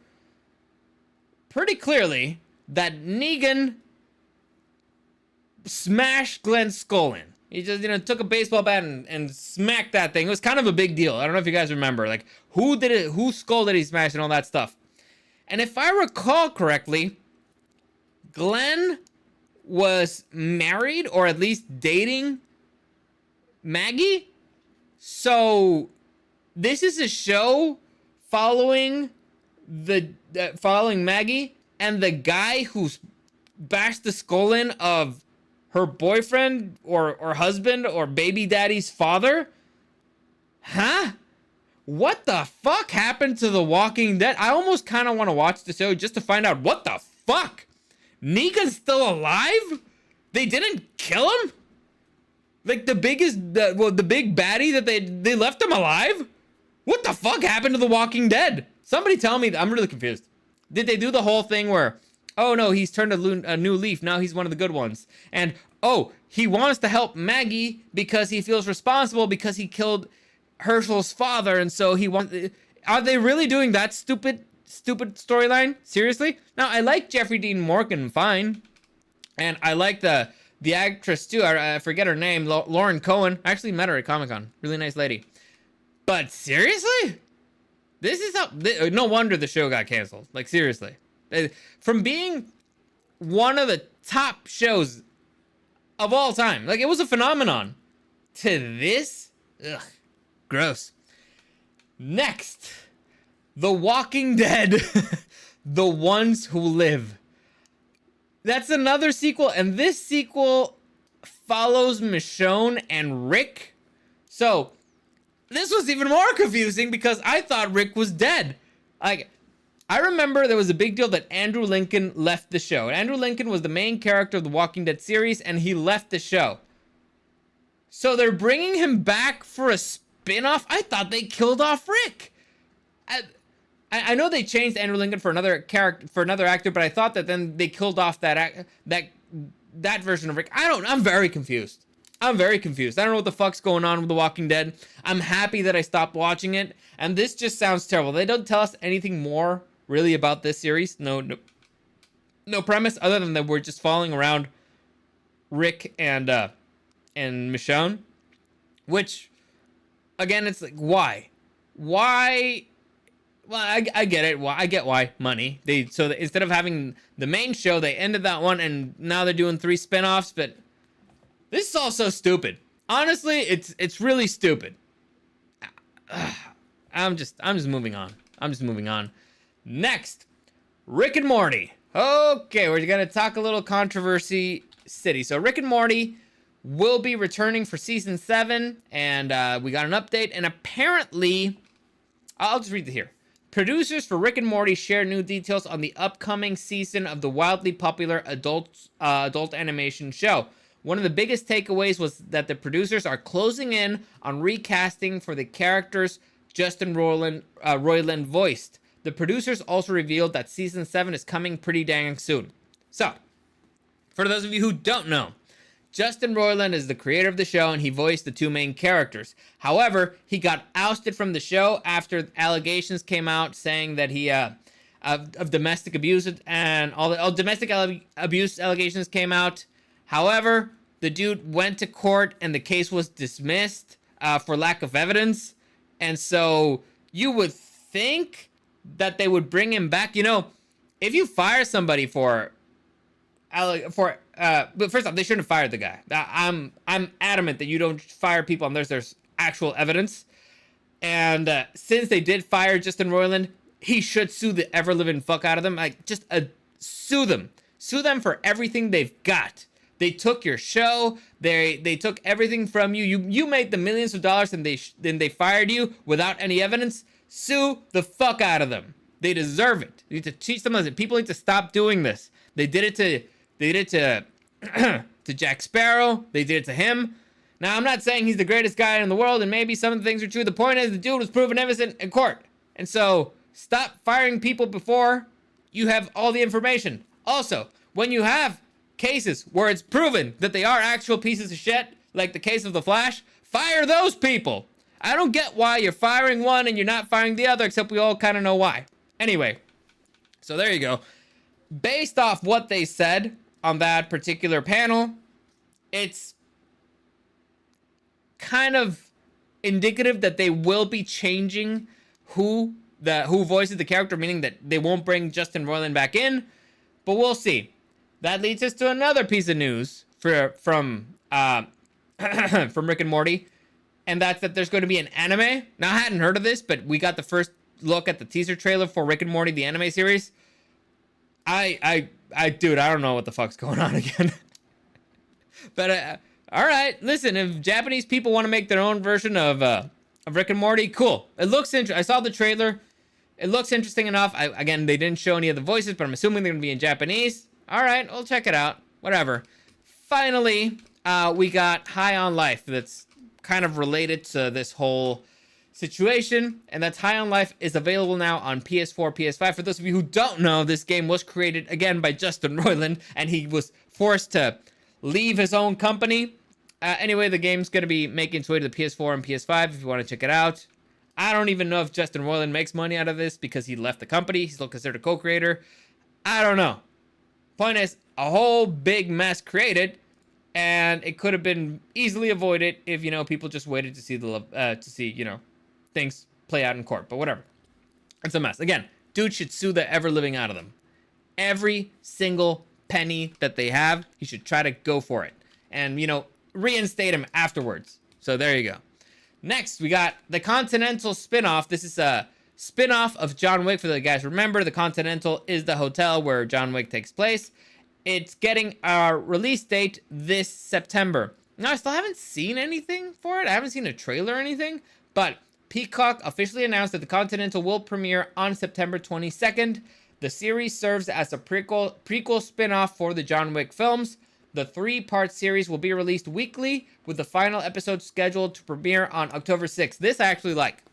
pretty clearly that Negan smashed Glenn's skull in. He just, took a baseball bat and smacked that thing. It was kind of a big deal. I don't know if you guys remember. Like, who did it? Whose skull did he smash and all that stuff? And if I recall correctly, Glenn was married or at least dating Maggie. So this is a show following following Maggie and the guy who's bashed the skull in of her boyfriend or husband or baby daddy's father. Huh? What the fuck happened to The Walking Dead? I almost kind of want to watch the show just to find out what the fuck. Negan's still alive? They didn't kill him? Like the big baddie that they left him alive? What the fuck happened to The Walking Dead? Somebody tell me. I'm really confused. Did they do the whole thing where, oh no, he's turned a new leaf, now he's one of the good ones, and oh, he wants to help Maggie because he feels responsible because he killed Herschel's father, and so he wants. Are they really doing that stupid storyline? Seriously? Now I like Jeffrey Dean Morgan fine, and I like the actress too. I forget her name. Lauren Cohen. I actually met her at Comic-Con. Really nice lady. But seriously, this is how. No wonder the show got canceled. Like seriously, from being one of the top shows of all time, like it was a phenomenon, to this, ugh, gross. Next, The Walking Dead, The Ones Who Live. That's another sequel, and this sequel follows Michonne and Rick. So this was even more confusing because I thought Rick was dead. Like, I remember there was a big deal that Andrew Lincoln left the show. Andrew Lincoln was the main character of the Walking Dead series, and he left the show. So they're bringing him back for a spin-off? I thought they killed off Rick. I know they changed Andrew Lincoln for another character, for another actor, but I thought that then they killed off that version of Rick. I'm very confused. I'm very confused. I don't know what the fuck's going on with The Walking Dead. I'm happy that I stopped watching it, and this just sounds terrible. They don't tell us anything more really about this series. No premise other than that we're just following around Rick and Michonne, which again, it's like, why? Well, I get it. Well, I get why. Money. Instead of having the main show, they ended that one, and now they're doing 3 spin-offs. But this is all so stupid. Honestly, it's really stupid. I'm just moving on. I'm just moving on. Next, Rick and Morty. Okay, we're gonna talk a little controversy city. So Rick and Morty will be returning for season 7, and we got an update. And apparently, I'll just read it here. Producers for Rick and Morty share new details on the upcoming season of the wildly popular adult animation show. One of the biggest takeaways was that the producers are closing in on recasting for the characters Justin Roiland voiced. The producers also revealed that season 7 is coming pretty dang soon. So, for those of you who don't know, Justin Roiland is the creator of the show, and he voiced the 2 main characters. However, he got ousted from the show after allegations came out saying that he of domestic abuse, and all domestic abuse allegations came out. However, the dude went to court, and the case was dismissed for lack of evidence. And so you would think that they would bring him back. You know, if you fire somebody but first off, they shouldn't have fired the guy. I'm adamant that you don't fire people unless there's actual evidence. And since they did fire Justin Roiland, he should sue the ever-living fuck out of them. Like, just sue them. Sue them for everything they've got. They took your show. They took everything from you. You made the millions of dollars, and then they fired you without any evidence. Sue the fuck out of them. They deserve it. You need to teach them that people need to stop doing this. They did it to to Jack Sparrow. They did it to him. Now, I'm not saying he's the greatest guy in the world, and maybe some of the things are true. The point is, the dude was proven innocent in court. And so, stop firing people before you have all the information. Also, when you have cases where it's proven that they are actual pieces of shit, like the case of The Flash, fire those people. I don't get why you're firing one and you're not firing the other, except we all kind of know why. Anyway, so there you go. Based off what they said on that particular panel, it's kind of indicative that they will be changing who voices the character, meaning that they won't bring Justin Roiland back in, but we'll see. That leads us to another piece of news from from Rick and Morty, and that's that there's going to be an anime. Now, I hadn't heard of this, but we got the first look at the teaser trailer for Rick and Morty, the anime series. Dude, I don't know what the fuck's going on again. But all right, listen, if Japanese people want to make their own version of Rick and Morty, cool. It looks interesting. I saw the trailer. It looks interesting enough. Again, they didn't show any of the voices, but I'm assuming they're gonna be in Japanese. All right, we'll check it out. Whatever. Finally, we got High on Life. That's kind of related to this whole situation, and that's High on Life is available now on PS4, PS5. For those of you who don't know, this game was created again by Justin Roiland, and he was forced to leave his own company. Anyway, the game's going to be making its way to the PS4 and PS5 if you want to check it out. I don't even know if Justin Roiland makes money out of this because he left the company. He's still considered a co-creator. I don't know. Point is, a whole big mess created, and it could have been easily avoided if, you know, people just waited to see you know, things play out in court. But whatever. It's a mess. Again, dude should sue the ever-living out of them. Every single penny that they have, he should try to go for it. And, you know, reinstate him afterwards. So there you go. Next, we got the Continental spinoff. This is a spinoff of John Wick. For the guys remember, the Continental is the hotel where John Wick takes place. It's getting a release date this September. Now, I still haven't seen anything for it. I haven't seen a trailer or anything, but Peacock officially announced that the Continental will premiere on September 22nd. The series serves as a prequel spinoff for the John Wick films. The 3-part series will be released weekly, with the final episode scheduled to premiere on October 6th. This I actually like.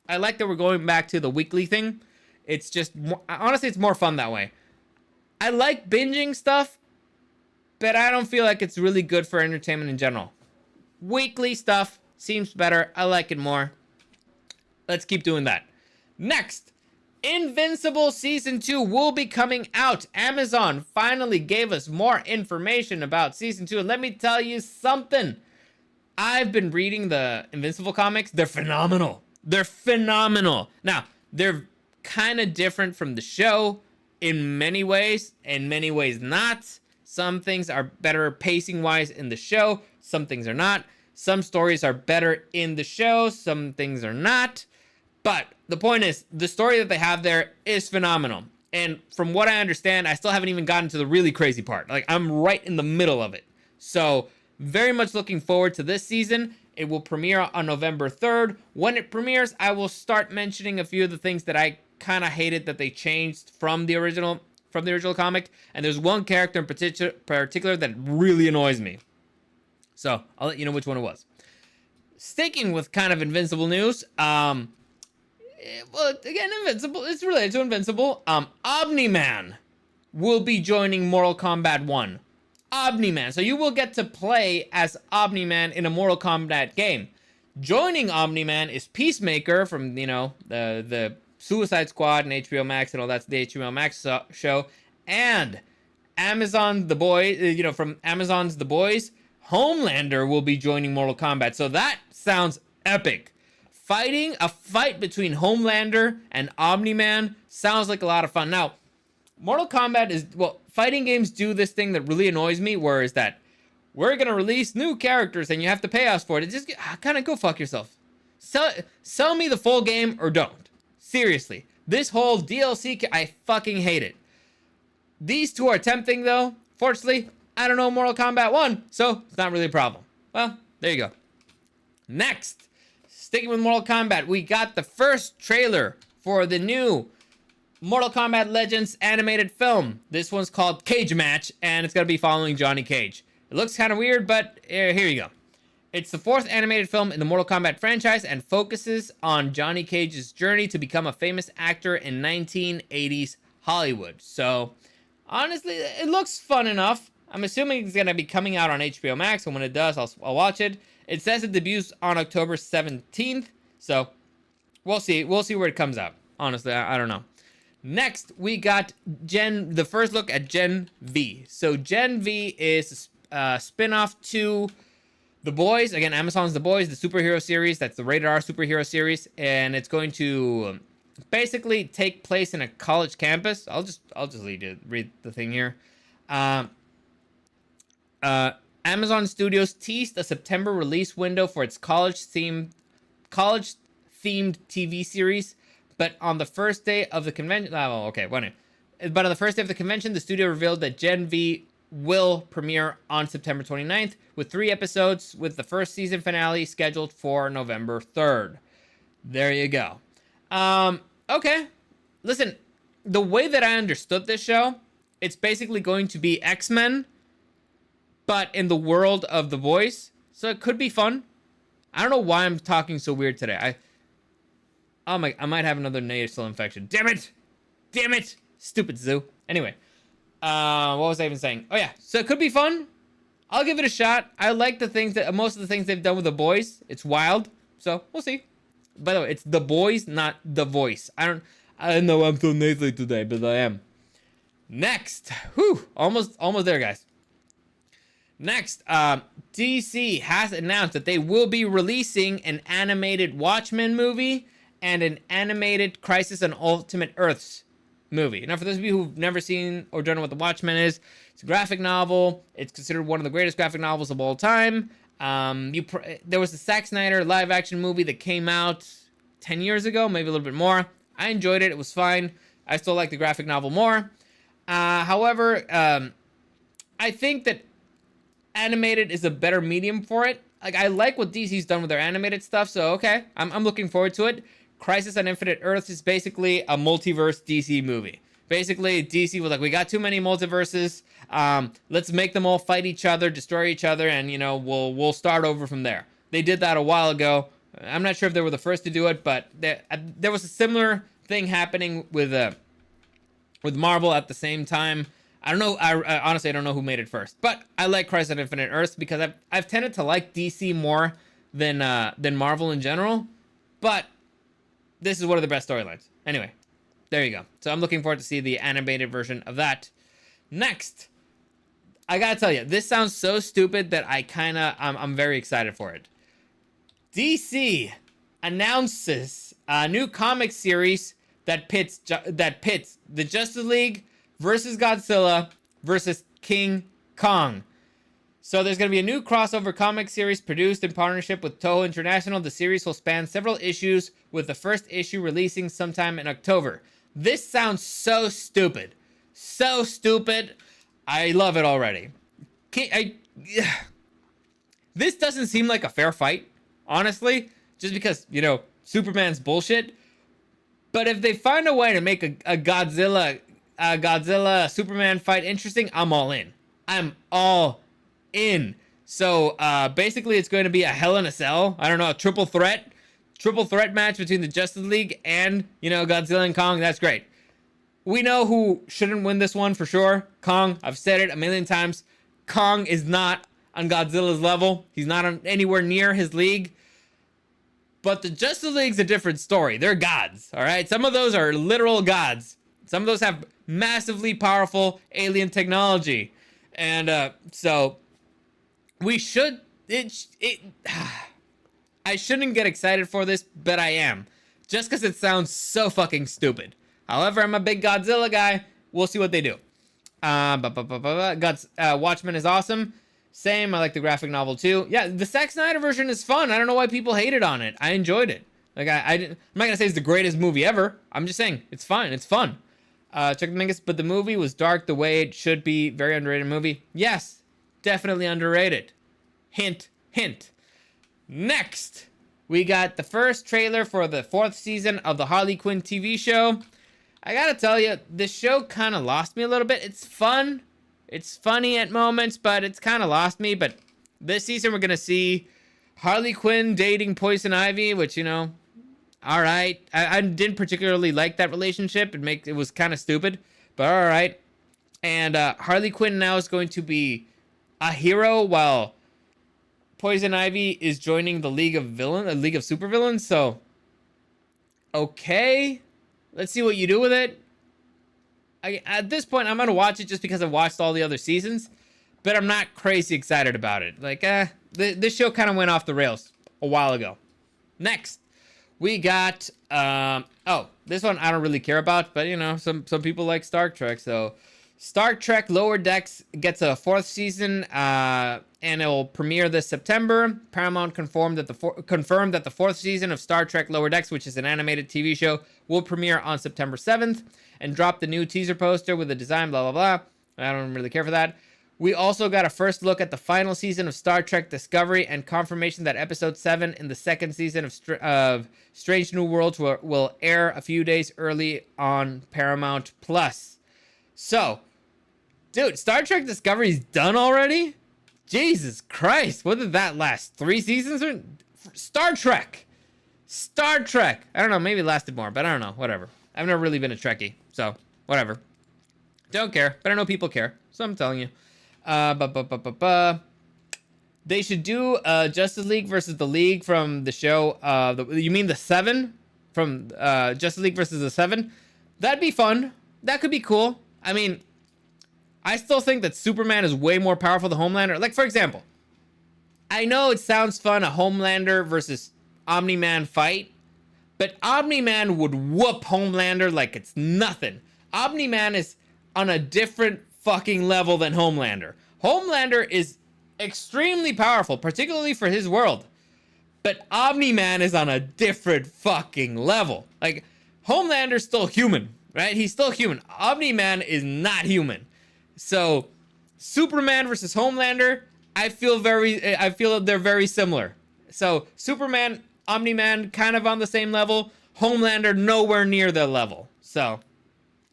I like that we're going back to the weekly thing. It's just, honestly, it's more fun that way. I like binging stuff, but I don't feel like it's really good for entertainment in general. Weekly stuff seems better. I like it more. Let's keep doing that. Next, Invincible Season 2 will be coming out. Amazon finally gave us more information about Season 2. And let me tell you something. I've been reading the Invincible comics. They're phenomenal. They're phenomenal. Now, they're kind of different from the show in many ways. In many ways not. Some things are better pacing-wise in the show. Some things are not. Some stories are better in the show. Some things are not. But the point is, the story that they have there is phenomenal. And from what I understand, I still haven't even gotten to the really crazy part. Like, I'm right in the middle of it. So, very much looking forward to this season. It will premiere on November 3rd. When it premieres, I will start mentioning a few of the things that I kind of hated that they changed from the original comic. And there's one character in particular that really annoys me. So, I'll let you know which one it was. Sticking with kind of Invincible news, well, again, Invincible. It's related to Invincible. Omni-Man will be joining Mortal Kombat 1. Omni-Man. So you will get to play as Omni-Man in a Mortal Kombat game. Joining Omni-Man is Peacemaker from, you know, the Suicide Squad and HBO Max and all that's the HBO Max show. And Amazon The Boys, you know, from Amazon's The Boys, Homelander will be joining Mortal Kombat. So that sounds epic. A fight between Homelander and Omni-Man sounds like a lot of fun. Now, Mortal Kombat is, well, fighting games do this thing that really annoys me, where is that we're going to release new characters and you have to pay us for it. It's just, kind of go fuck yourself. Sell me the full game or don't. Seriously. This whole DLC, I fucking hate it. These two are tempting, though. Fortunately, I don't know Mortal Kombat 1, so it's not really a problem. Well, there you go. Next. Sticking with Mortal Kombat, we got the first trailer for the new Mortal Kombat Legends animated film. This one's called Cage Match, and it's going to be following Johnny Cage. It looks kind of weird, but here you go. It's the 4th animated film in the Mortal Kombat franchise and focuses on Johnny Cage's journey to become a famous actor in 1980s Hollywood. So, honestly, it looks fun enough. I'm assuming it's going to be coming out on HBO Max, and when it does, I'll watch it. It says it debuts on October 17th, so we'll see. We'll see where it comes out. Honestly, I don't know. Next, we got the first look at Gen V. So Gen V is spin-off to The Boys. Again, Amazon's The Boys, the superhero series. That's the rated R superhero series, and it's going to basically take place in a college campus. I'll just read the thing here. Amazon Studios teased a September release window for its college-themed TV series, but on the first day of the convention, but on the first day of the convention, the studio revealed that Gen V will premiere on September 29th with 3 episodes, with the first season finale scheduled for November 3rd. There you go. Okay. Listen, the way that I understood this show, it's basically going to be X-Men, but in the world of The Boys. So it could be fun. I don't know why I'm talking so weird today. I might have another nasal infection. Damn it! Stupid zoo. Anyway, what was I even saying? Oh yeah, so it could be fun. I'll give it a shot. I like most of the things they've done with The Boys. It's wild, so we'll see. By the way, it's The Boys, not The Voice. I know I'm so nasally today, but I am. Next, almost there, guys. Next, DC has announced that they will be releasing an animated Watchmen movie and an animated Crisis on Ultimate Earths movie. Now, for those of you who've never seen or don't know what the Watchmen is, it's a graphic novel. It's considered one of the greatest graphic novels of all time. There was the Zack Snyder live-action movie that came out 10 years ago, maybe a little bit more. I enjoyed it. It was fine. I still like the graphic novel more. However, I think that animated is a better medium for it. Like, I like what DC's done with their animated stuff, so okay, I'm looking forward to it. Crisis on Infinite Earths is basically a multiverse DC movie. Basically, DC was like, we got too many multiverses. Let's make them all fight each other, destroy each other, and we'll start over from there. They did that a while ago. I'm not sure if they were the first to do it, but there was a similar thing happening with Marvel at the same time. I don't know. I honestly don't know who made it first, but I like Crisis on Infinite Earths because I've tended to like DC more than Marvel in general. But this is one of the best storylines. Anyway, there you go. So I'm looking forward to see the animated version of that. Next, I gotta tell you, this sounds so stupid that I'm very excited for it. DC announces a new comic series that pits the Justice League versus Godzilla versus King Kong. So there's going to be a new crossover comic series produced in partnership with Toho International. The series will span several issues, with the first issue releasing sometime in October. This sounds so stupid. So stupid. I love it already. This doesn't seem like a fair fight, honestly, just because, Superman's bullshit. But if they find a way to make a Godzilla Superman fight interesting, I'm all in. I'm all in. So basically it's going to be a Hell in a Cell. I don't know, a triple threat match between the Justice League and, Godzilla and Kong. That's great. We know who shouldn't win this one for sure. Kong. I've said it a million times. Kong is not on Godzilla's level. He's not on anywhere near his league. But the Justice League's a different story. They're gods, all right? Some of those are literal gods. Some of those have massively powerful alien technology. And so we should... I shouldn't get excited for this, but I am. Just because it sounds so fucking stupid. However, I'm a big Godzilla guy. We'll see what they do. Watchmen is awesome. Same, I like the graphic novel too. Yeah, the Zack Snyder version is fun. I don't know why people hated on it. I enjoyed it. Like, I'm not gonna say it's the greatest movie ever. I'm just saying, it's fine. It's fun. Check the Mingus, but the movie was dark the way it should be. Very underrated movie. Yes, definitely underrated. Hint, hint. Next, we got the first trailer for the 4th season of the Harley Quinn TV show. I gotta tell you, this show kind of lost me a little bit. It's fun. It's funny at moments, but it's kind of lost me. But this season, we're going to see Harley Quinn dating Poison Ivy, which, all right. I didn't particularly like that relationship. It was kind of stupid, but all right. And Harley Quinn now is going to be a hero while Poison Ivy is joining the League of Supervillains. So, okay. Let's see what you do with it. At this point, I'm going to watch it just because I've watched all the other seasons. but I'm not crazy excited about it. Like, this show kind of went off the rails a while ago. Next, we got, oh, this one I don't really care about, but you know, some people like Star Trek, so Star Trek Lower Decks gets a 4th season, and it will premiere this September. Paramount confirmed that the 4th season of Star Trek Lower Decks, which is an animated TV show, will premiere on September 7th, and dropped the new teaser poster with the design, blah, blah, blah. I don't really care for that. We also got a first look at the final season of Star Trek Discovery and confirmation that episode 7 in the 2nd season of Strange New Worlds will air a few days early on Paramount Plus. So, dude, Star Trek Discovery's done already? Jesus Christ, what did that last? 3 seasons? Star Trek! Star Trek! I don't know, maybe it lasted more, but I don't know, whatever. I've never really been a Trekkie, so, whatever. Don't care, but I know people care, so I'm telling you. They should do Justice League versus the League from the show. You mean the 7 from Justice League versus the 7? That'd be fun. That could be cool. I mean, I still think that Superman is way more powerful than Homelander. Like, for example, I know it sounds fun, a Homelander versus Omni-Man fight, but Omni-Man would whoop Homelander like it's nothing. Omni-Man is on a different fucking level than Homelander. Homelander is extremely powerful, particularly for his world. But Omni-Man is on a different fucking level. Like, Homelander's still human, right? He's still human. Omni-Man is not human. So, Superman versus Homelander, I feel they're very similar. So, Superman, Omni-Man, kind of on the same level. Homelander, nowhere near their level. So,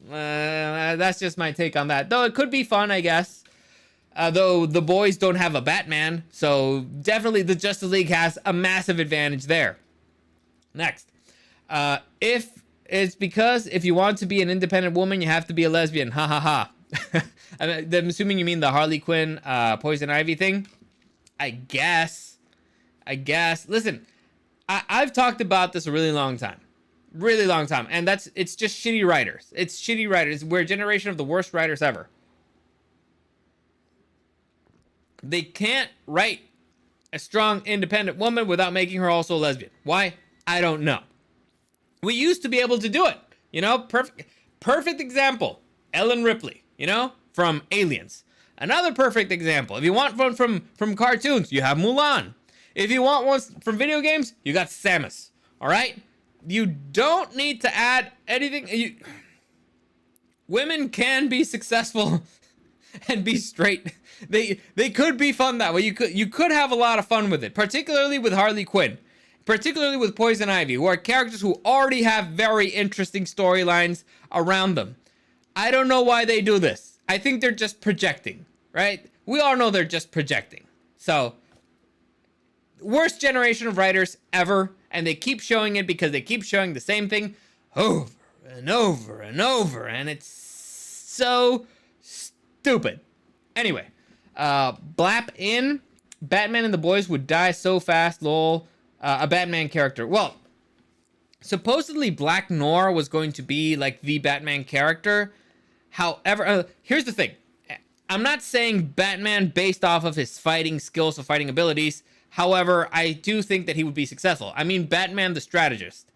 that's just my take on that. Though it could be fun, I guess. Though the boys don't have a Batman, so definitely the Justice League has a massive advantage there. Next, if it's because if you want to be an independent woman, you have to be a lesbian. Ha ha ha. I'm assuming you mean the Harley Quinn, Poison Ivy thing. I guess. Listen, I've talked about this a really long time. And it's just shitty writers. It's shitty writers. We're a generation of the worst writers ever. They can't write a strong, independent woman without making her also a lesbian. Why? I don't know. We used to be able to do it. You know, perfect example. Ellen Ripley, you know, from Aliens. Another perfect example. If you want one from cartoons, you have Mulan. If you want one from video games, you got Samus. All right? You don't need to add anything. Women can be successful and be straight. They could be fun that way. You could have a lot of fun with it, particularly with Harley Quinn, particularly with Poison Ivy, who are characters who already have very interesting storylines around them. I don't know why they do this. I think they're just projecting, right? We all know they're just projecting. So, worst generation of writers ever, and they keep showing it because they keep showing the same thing over and over and over, and it's so stupid. Anyway, Blap in Batman and the boys would die so fast, lol. A Batman character. Well, supposedly Black Noir was going to be like the Batman character. However, here's the thing. I'm not saying Batman based off of his fighting skills or fighting abilities. However, I do think that he would be successful. I mean, Batman the strategist.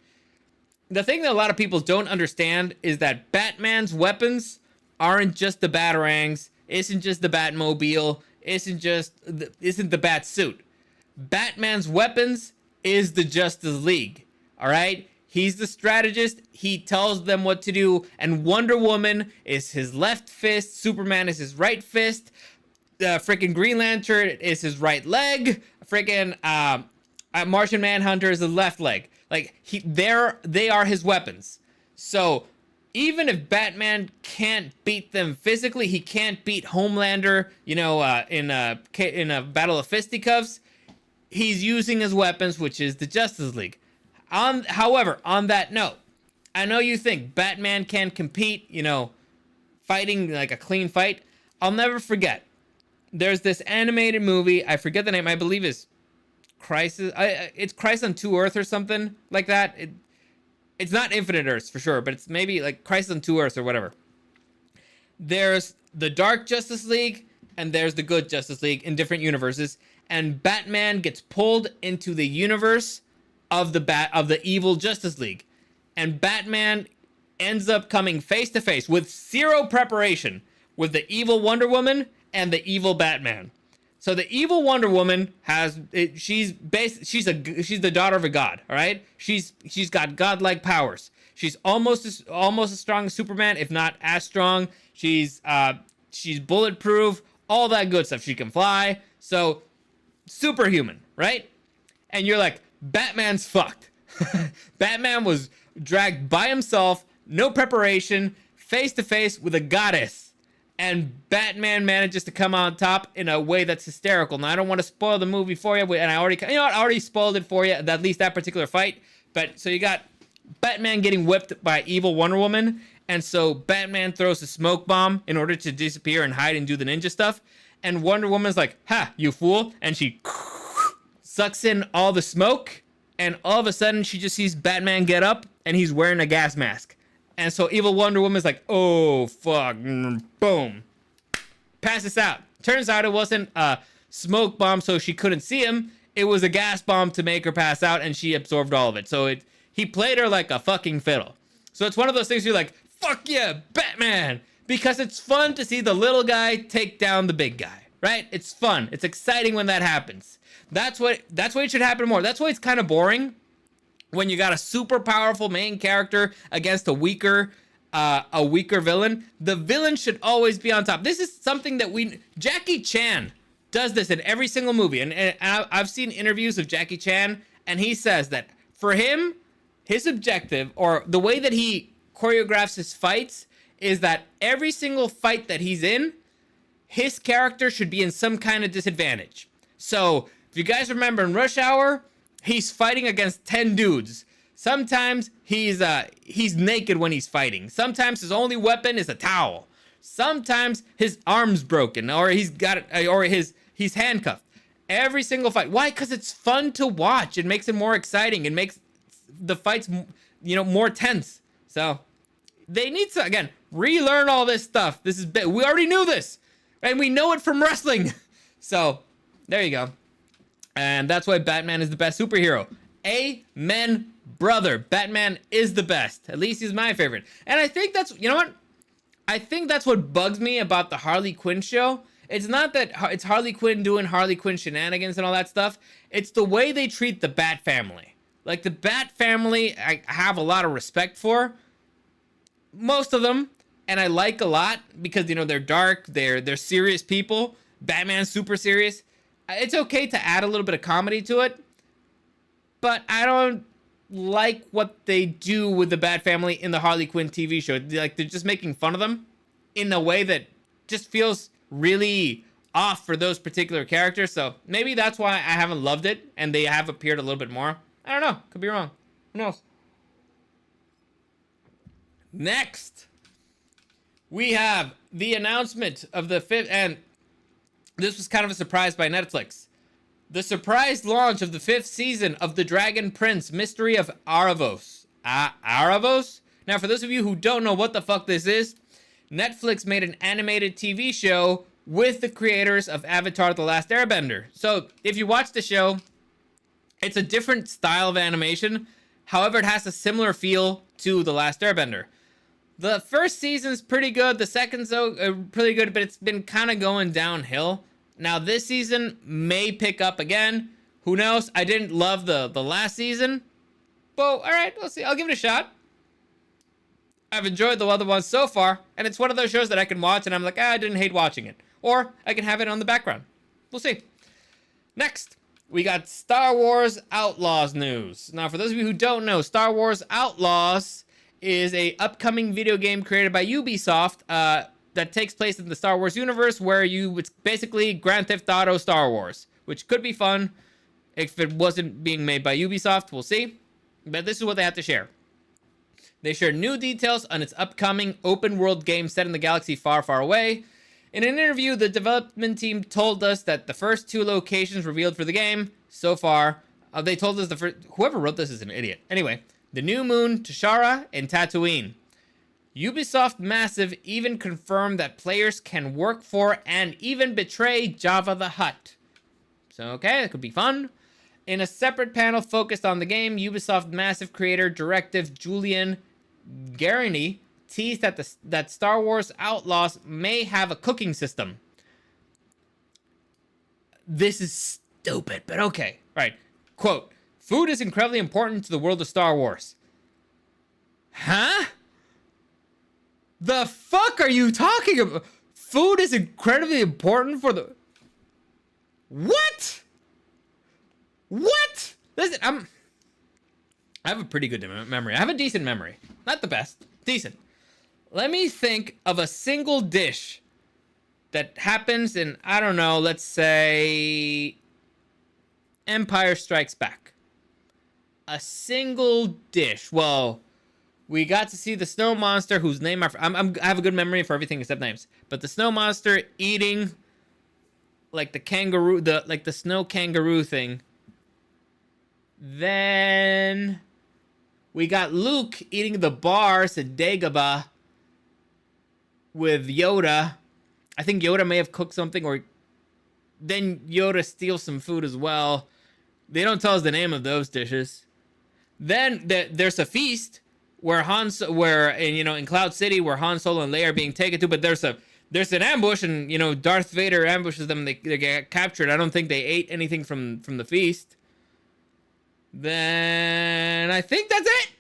The thing that a lot of people don't understand is that Batman's weapons aren't just the Batarangs, isn't just the Batmobile, isn't the Bat suit. Batman's weapons is the Justice League. All right? He's the strategist. He tells them what to do. And Wonder Woman is his left fist. Superman is his right fist. Freaking Green Lantern is his right leg. Freaking Martian Manhunter is the left leg. Like, they are his weapons. So even if Batman can't beat them physically, he can't beat Homelander, you know, in a battle of fisticuffs. He's using his weapons, which is the Justice League. However, on that note, I know you think Batman can compete, you know, fighting like a clean fight. I'll never forget. There's this animated movie. I forget the name. I believe is Crisis. It's Crisis on 2 Earths or something like that. It's not Infinite Earths for sure, but it's maybe like Crisis on 2 Earths or whatever. There's the Dark Justice League and there's the good Justice League in different universes, and Batman gets pulled into the universe of the evil Justice League, and Batman ends up coming face to face with zero preparation with the evil Wonder Woman and the evil Batman. So the evil Wonder Woman she's the daughter of a god, all right? She's got godlike powers. She's almost as strong as Superman, if not as strong. She's bulletproof, all that good stuff. She can fly. So superhuman, right? And you're like, Batman's fucked. Batman was dragged by himself, no preparation, face to face with a goddess. And Batman manages to come on top in a way that's hysterical. Now, I don't want to spoil the movie for you, and I already spoiled it for you, at least that particular fight. But so you got Batman getting whipped by evil Wonder Woman, and so Batman throws a smoke bomb in order to disappear and hide and do the ninja stuff. And Wonder Woman's like, "Ha, you fool!" And she sucks in all the smoke, and all of a sudden she just sees Batman get up, and he's wearing a gas mask. And so evil Wonder Woman's like, "Oh fuck!" Boom, passes out. Turns out it wasn't a smoke bomb, so she couldn't see him. It was a gas bomb to make her pass out, and she absorbed all of it. So he played her like a fucking fiddle. So it's one of those things you're like, "Fuck yeah, Batman!" Because it's fun to see the little guy take down the big guy, right? It's fun. It's exciting when that happens. That's why it should happen more. That's why it's kind of boring when you got a super powerful main character against a weaker villain. The villain should always be on top. This is something that Jackie Chan does this in every single movie. And I've seen interviews of Jackie Chan, and he says that for him, his objective, or the way that he choreographs his fights, is that every single fight that he's in, his character should be in some kind of disadvantage. So if you guys remember in Rush Hour, he's fighting against 10 dudes. Sometimes he's naked when he's fighting. Sometimes his only weapon is a towel. Sometimes his arm's broken, or he's handcuffed. Every single fight. Why? Because it's fun to watch. It makes it more exciting. It makes the fights, more tense. So they need to, again, relearn all this stuff. We already knew this, and we know it from wrestling. So there you go. And that's why Batman is the best superhero. Amen, brother. Batman is the best. At least he's my favorite. And I think that's, you know what? I think that's what bugs me about the Harley Quinn show. It's not that it's Harley Quinn doing Harley Quinn shenanigans and all that stuff. It's the way they treat the Bat family. Like, the Bat family, I have a lot of respect for. Most of them. And I like a lot because, they're dark. They're serious people. Batman's super serious. It's okay to add a little bit of comedy to it, but I don't like what they do with the Bat family in the Harley Quinn TV show. Like, they're just making fun of them in a way that just feels really off for those particular characters. So maybe that's why I haven't loved it, and they have appeared a little bit more. I don't know. Could be wrong. Who knows? Next, we have the announcement of the 5th, and this was kind of a surprise by Netflix. The surprise launch of the 5th season of The Dragon Prince Mystery of Aravos. Aravos? Now, for those of you who don't know what the fuck this is, Netflix made an animated TV show with the creators of Avatar: The Last Airbender. So, if you watch the show, it's a different style of animation. However, it has a similar feel to The Last Airbender. The first season's pretty good. The second's pretty good, but it's been kind of going downhill. Now, this season may pick up again. Who knows? I didn't love the last season. But, alright, we'll see. I'll give it a shot. I've enjoyed the other ones so far, and it's one of those shows that I can watch, and I'm like, I didn't hate watching it. Or I can have it on the background. We'll see. Next, we got Star Wars Outlaws news. Now, for those of you who don't know, Star Wars Outlaws is a upcoming video game created by Ubisoft that takes place in the Star Wars universe, where it's basically Grand Theft Auto Star Wars, which could be fun if it wasn't being made by Ubisoft. We'll see. But this is what they have to share. They share new details on its upcoming open world game set in the galaxy far, far away. In an interview, the development team told us that the first 2 locations revealed for the game so far, they told us whoever wrote this is an idiot. Anyway, the new moon, Tashara, and Tatooine. Ubisoft Massive even confirmed that players can work for and even betray Jabba the Hutt. So, okay, that could be fun. In a separate panel focused on the game, Ubisoft Massive creator directive Julian Guerini teased that Star Wars Outlaws may have a cooking system. This is stupid, but okay. Right. Quote, food is incredibly important to the world of Star Wars. Huh? The fuck are you talking about? Food is incredibly important for the... What? What? Listen, I have a pretty good memory. I have a decent memory. Not the best. Decent. Let me think of a single dish that happens in, I don't know, let's say Empire Strikes Back. A single dish. Well, we got to see the snow monster whose name I have a good memory for everything except names. But the snow monster eating like the kangaroo, the snow kangaroo thing. Then we got Luke eating the bars at Dagobah with Yoda. I think Yoda may have cooked something, or then Yoda steals some food as well. They don't tell us the name of those dishes. Then there's a feast where in Cloud City where Han Solo and Leia are being taken to, but there's an ambush, and Darth Vader ambushes them. They get captured. I don't think they ate anything from the feast. Then I think that's it.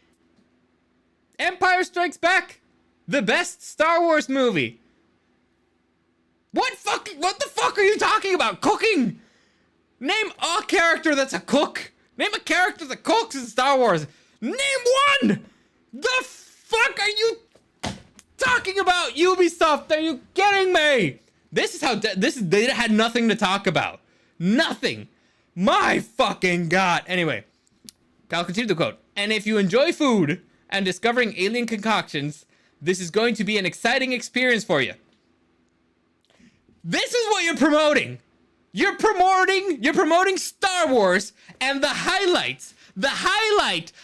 Empire Strikes Back, the best Star Wars movie. What the fuck are you talking about? Cooking? Name a character that's a cook. Name a character that cooks in Star Wars. Name one. The fuck are you talking about, Ubisoft? Are you kidding me? They had nothing to talk about. Nothing. My fucking god. Anyway, I'll continue the quote. And if you enjoy food and discovering alien concoctions, this is going to be an exciting experience for you. This is what you're promoting. You're promoting Star Wars, and the highlight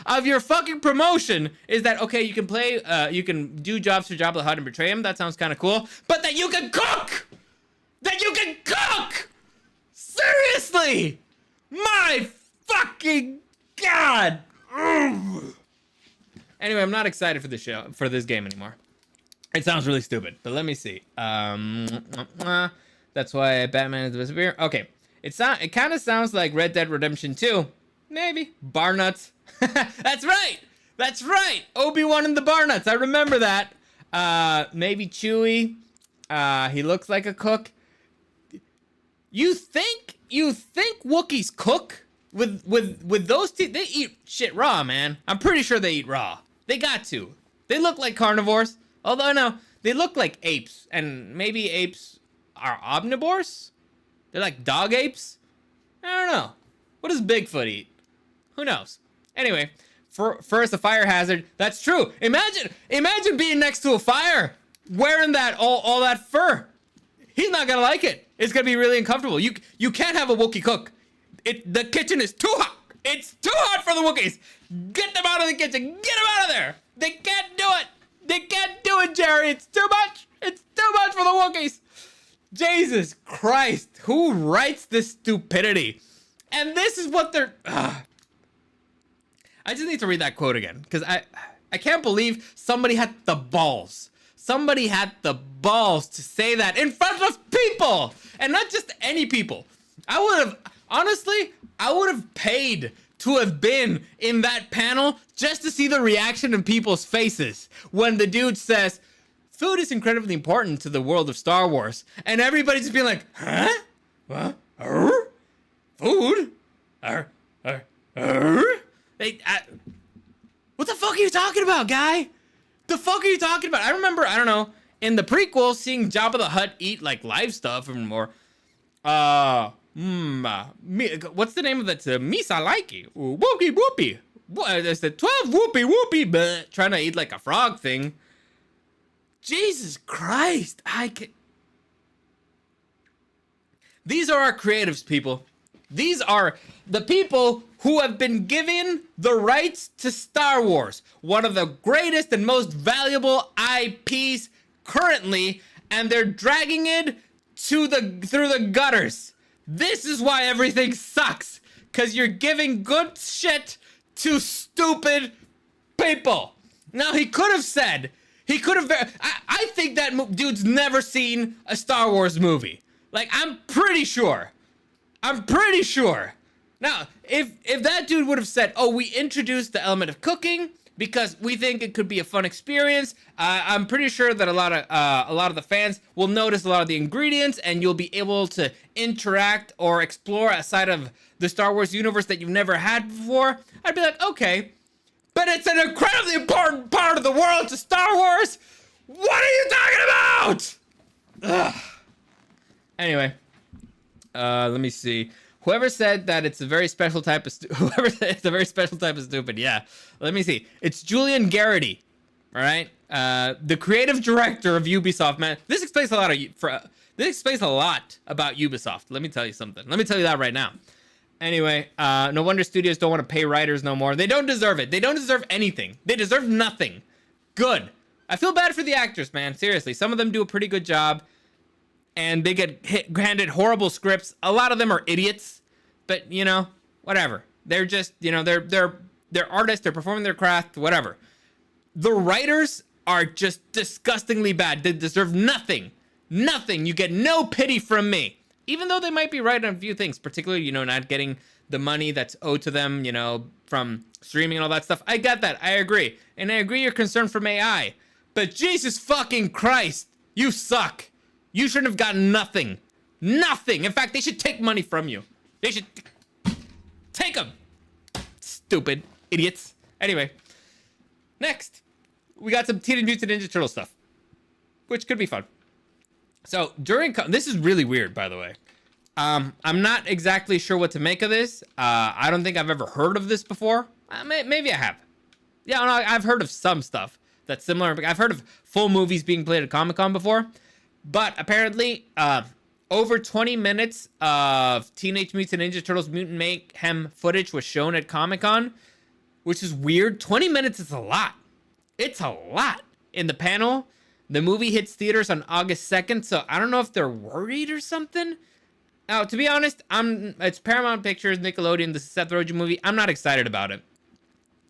of your fucking promotion is that, okay, you can play, you can do jobs for Jabba the Hutt and betray him. That sounds kind of cool. But that you can cook! Seriously! My fucking god! Ugh. Anyway, I'm not excited for this game anymore. It sounds really stupid, but let me see. That's why Batman is the best beer. Okay, it kind of sounds like Red Dead Redemption 2. Maybe. Bar nuts. That's right. Obi-Wan and the bar nuts. I remember that. Maybe Chewie. He looks like a cook. You think Wookiees cook with those teeth? They eat shit raw, man. I'm pretty sure they eat raw. They got to. They look like carnivores. Although no, they look like apes, and maybe apes are omnivores. They're like dog apes. I don't know. What does Bigfoot eat? Who knows? Anyway, first a fire hazard. That's true. Imagine being next to a fire, wearing that all that fur. He's not gonna like it. It's gonna be really uncomfortable. You can't have a Wookiee cook. The kitchen is too hot. It's too hot for the Wookiees. Get them out of the kitchen. Get them out of there. They can't do it. They can't do it, Jerry. It's too much. It's too much for the Wookiees. Jesus Christ. Who writes this stupidity? And this is what they're... I just need to read that quote again, because I can't believe somebody had the balls. Somebody had the balls to say that in front of people. And not just any people. Honestly, I would have paid to have been in that panel just to see the reaction of people's faces when the dude says, food is incredibly important to the world of Star Wars. And everybody's being like, huh? What? Food? What the fuck are you talking about, guy? The fuck are you talking about? I remember, I don't know, in the prequel, seeing Jabba the Hutt eat like live stuff and more. What's the name of that? Misa likey. Whoopie whoopie. There's the 12 whoopie but trying to eat like a frog thing. Jesus Christ. These are our creatives, people. These are the people who have been given the rights to Star Wars, one of the greatest and most valuable IPs currently, and they're dragging it through the gutters. This is why everything sucks, because you're giving good shit to stupid people. Now, he could have said, I think that dude's never seen a Star Wars movie. Like, I'm pretty sure. Now, if that dude would have said, oh, we introduced the element of cooking because we think it could be a fun experience, I'm pretty sure that a lot of the fans will notice a lot of the ingredients, and you'll be able to interact or explore a side of the Star Wars universe that you've never had before. I'd be like, okay, but it's an incredibly important part of the world to Star Wars. What are you talking about? Ugh. Anyway, let me see. Whoever said that it's a very special type of whoever said it's a very special type of stupid, yeah. Let me see. It's Julian Garrity, all right? The creative director of Ubisoft, man. This explains a lot about Ubisoft. Let me tell you something. Let me tell you that right now. Anyway, no wonder studios don't want to pay writers no more. They don't deserve it. They don't deserve anything. They deserve nothing. Good. I feel bad for the actors, man. Seriously, some of them do a pretty good job, and they get handed horrible scripts. A lot of them are idiots, but you know, whatever. They're just, you know, they're artists. They're performing their craft, whatever. The writers are just disgustingly bad. They deserve nothing. Nothing. You get no pity from me. Even though they might be right on a few things, particularly, you know, not getting the money that's owed to them, you know, from streaming and all that stuff. I get that. I agree. And I agree you're concerned from AI. But Jesus fucking Christ, you suck. You shouldn't have gotten nothing. Nothing. In fact, they should take money from you. They should take them. Stupid idiots. Anyway, next, we got some Teenage Mutant Ninja Turtle stuff, which could be fun. So this is really weird, by the way. I'm not exactly sure what to make of this. I don't think I've ever heard of this before. Maybe I have. Yeah, no, I've heard of some stuff that's similar. I've heard of full movies being played at Comic-Con before. But apparently, over 20 minutes of Teenage Mutant Ninja Turtles Mutant Mayhem footage was shown at Comic-Con, which is weird. 20 minutes is a lot. It's a lot. In the panel, the movie hits theaters on August 2nd, so I don't know if they're worried or something. Now, to be honest, it's Paramount Pictures, Nickelodeon, the Seth Rogen movie. I'm not excited about it.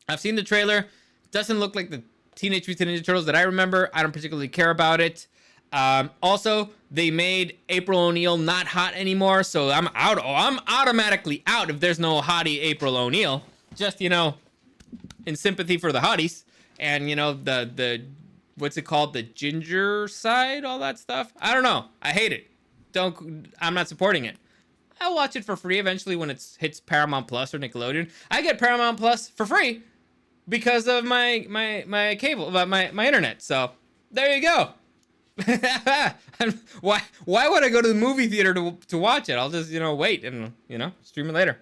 I've seen the trailer. It doesn't look like the Teenage Mutant Ninja Turtles that I remember. I don't particularly care about it. Also, they made April O'Neil not hot anymore, so I'm out. Oh, I'm automatically out if there's no hottie April O'Neil. Just, you know, in sympathy for the hotties. And, you know, the what's it called? The ginger side, all that stuff. I don't know. I hate it. I'm not supporting it. I'll watch it for free eventually when it hits Paramount Plus or Nickelodeon. I get Paramount Plus for free because of my cable, my internet. So there you go. Why would I go to the movie theater to watch it? I'll just, you know, wait and, you know, stream it later.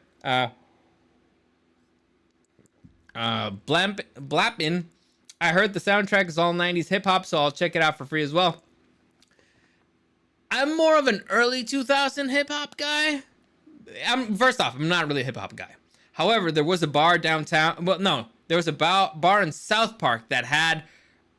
Blappin'. I heard the soundtrack is all 90s hip hop, so I'll check it out for free as well. I'm more of an early 2000 hip hop guy. First off, I'm not really a hip hop guy. However, there was a bar downtown. Well, no, there was a bar in South Park that had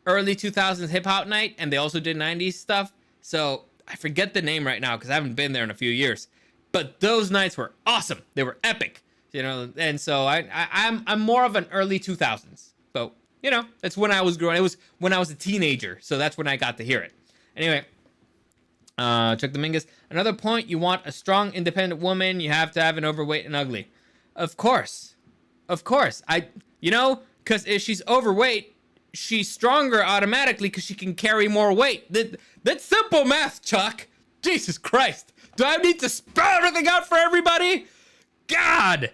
early 2000s hip hop night, and they also did 90s stuff. So I forget the name right now because I haven't been there in a few years. But those nights were awesome. They were epic, you know. And so I'm more of an early 2000s. But you know, it's when I was growing. It was when I was a teenager, so that's when I got to hear it. Anyway, Chuck Dominguez. Another point: you want a strong, independent woman. You have to have an overweight and ugly. Of course. You know, because if she's overweight, she's stronger automatically because she can carry more weight. That's simple math, Chuck. Jesus Christ. Do I need to spell everything out for everybody? God.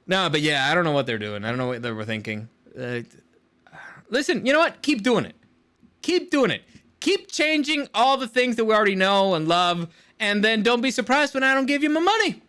No, but yeah, I don't know what they're doing. I don't know what they were thinking. Listen, you know what? Keep doing it. Keep doing it. Keep changing all the things that we already know and love, and then don't be surprised when I don't give you my money.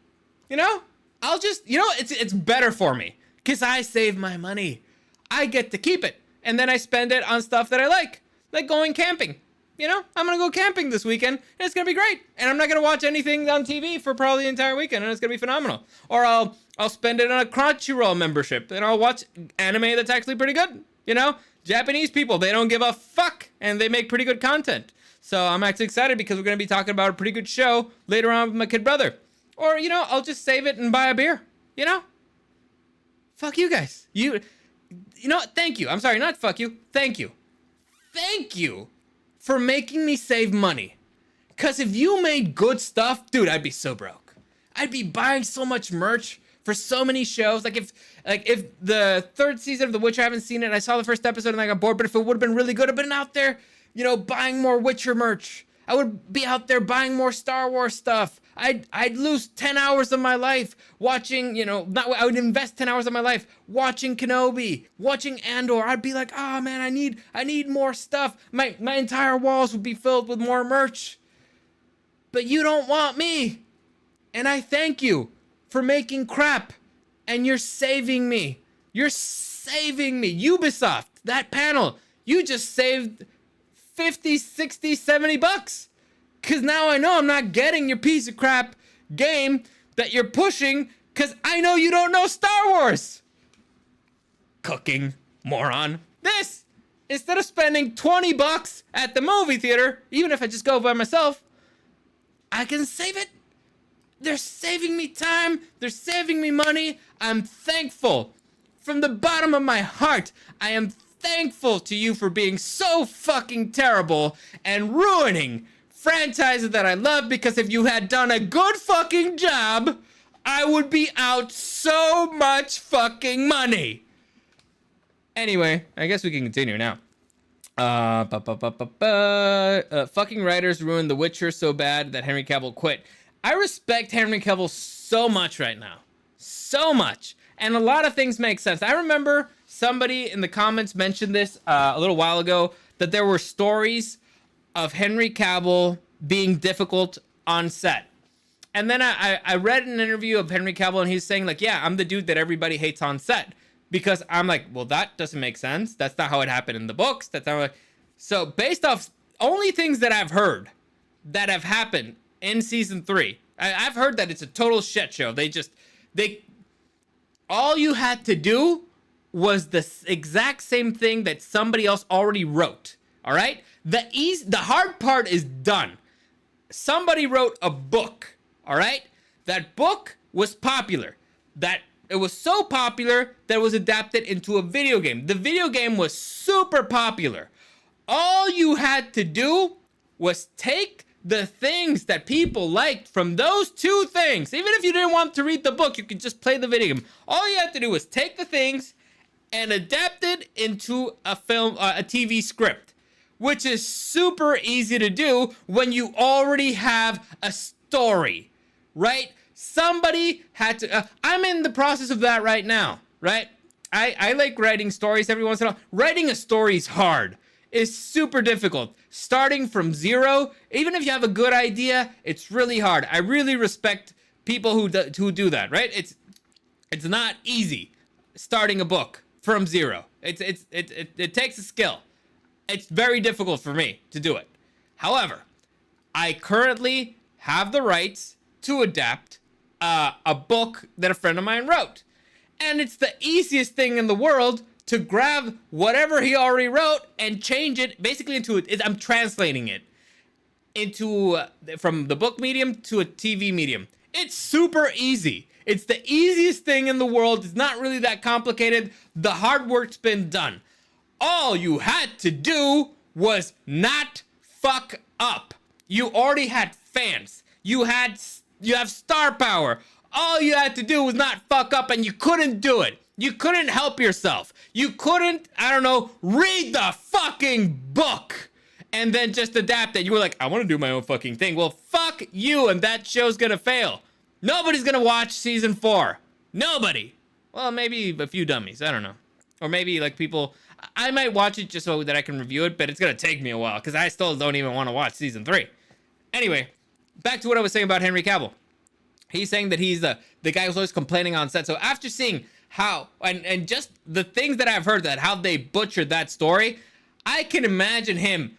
You know? I'll just, you know, it's better for me because I save my money. I get to keep it, and then I spend it on stuff that I like going camping. you know, I'm gonna go camping this weekend, and it's gonna be great. And I'm not gonna watch anything on TV for probably the entire weekend, and it's gonna be phenomenal. Or I'll spend it on a Crunchyroll membership, and I'll watch anime that's actually pretty good. You know, Japanese people, they don't give a fuck, and they make pretty good content. So I'm actually excited because we're gonna be talking about a pretty good show later on with my kid brother. Or, you know, I'll just save it and buy a beer. You know, fuck you guys. You know what? Thank you. I'm sorry, not fuck you. Thank you. Thank you for making me save money. Because if you made good stuff, dude, I'd be so broke. I'd be buying so much merch for so many shows. Like if the third season of The Witcher, I haven't seen it. I saw the first episode and I got bored, but if it would have been really good, I've been out there, you know, buying more Witcher merch. I would be out there buying more Star Wars stuff. I'd lose 10 hours of my life watching, you know, I would invest 10 hours of my life watching Kenobi, watching Andor. I'd be like, oh man, I need more stuff. My entire walls would be filled with more merch. But you don't want me. And I thank you for making crap. And you're saving me. You're saving me. Ubisoft, that panel, you just saved 50, 60, 70 bucks. Because now I know I'm not getting your piece of crap game that you're pushing because I know you don't know Star Wars. Cooking, moron. This, instead of spending 20 bucks at the movie theater, even if I just go by myself, I can save it. They're saving me time. They're saving me money. I'm thankful. From the bottom of my heart, I am thankful to you for being so fucking terrible and ruining franchises that I love, because if you had done a good fucking job, I would be out so much fucking money. Anyway, I guess we can continue now. Fucking writers ruined The Witcher so bad that Henry Cavill quit. I respect Henry Cavill so much right now. So much. And a lot of things make sense. I remember somebody in the comments mentioned this a little while ago, that there were stories of Henry Cavill being difficult on set. And then I read an interview of Henry Cavill, and he's saying like, yeah, I'm the dude that everybody hates on set. Because I'm like, well, that doesn't make sense. That's not how it happened in the books. That's not so based off only things that I've heard that have happened in season 3. I've heard that it's a total shit show. All you had to do was the exact same thing that somebody else already wrote. All right? The hard part is done. Somebody wrote a book. All right? That book was popular. It was so popular that it was adapted into a video game. The video game was super popular. All you had to do was take the things that people liked from those two things. Even if you didn't want to read the book, you could just play the video game. All you had to do was take the things and adapt it into a film, a TV script, which is super easy to do when you already have a story, right? Somebody had to, I'm in the process of that right now, right? I like writing stories every once in a while. Writing a story is hard. It's super difficult. Starting from zero, even if you have a good idea, it's really hard. I really respect people who do that, right? It's not easy starting a book from zero. It takes a skill. It's very difficult for me to do it. However, I currently have the rights to adapt a book that a friend of mine wrote. And it's the easiest thing in the world to grab whatever he already wrote and change it basically into I'm translating it into from the book medium to a TV medium. It's super easy. It's the easiest thing in the world. It's not really that complicated. The hard work's been done. All you had to do was not fuck up. You already had fans. You have star power. All you had to do was not fuck up, and you couldn't do it. You couldn't help yourself. You couldn't, read the fucking book and then just adapt it. You were like, I want to do my own fucking thing. Well, fuck you, and that show's gonna fail. Nobody's gonna watch season 4. Nobody. Well, maybe a few dummies. I don't know. Or maybe like people, I might watch it just so that I can review it, but it's gonna take me a while because I still don't even want to watch season 3. Anyway, back to what I was saying about Henry Cavill. He's saying that he's the guy who's always complaining on set. So after seeing how, and just the things that I've heard that how they butchered that story, I can imagine him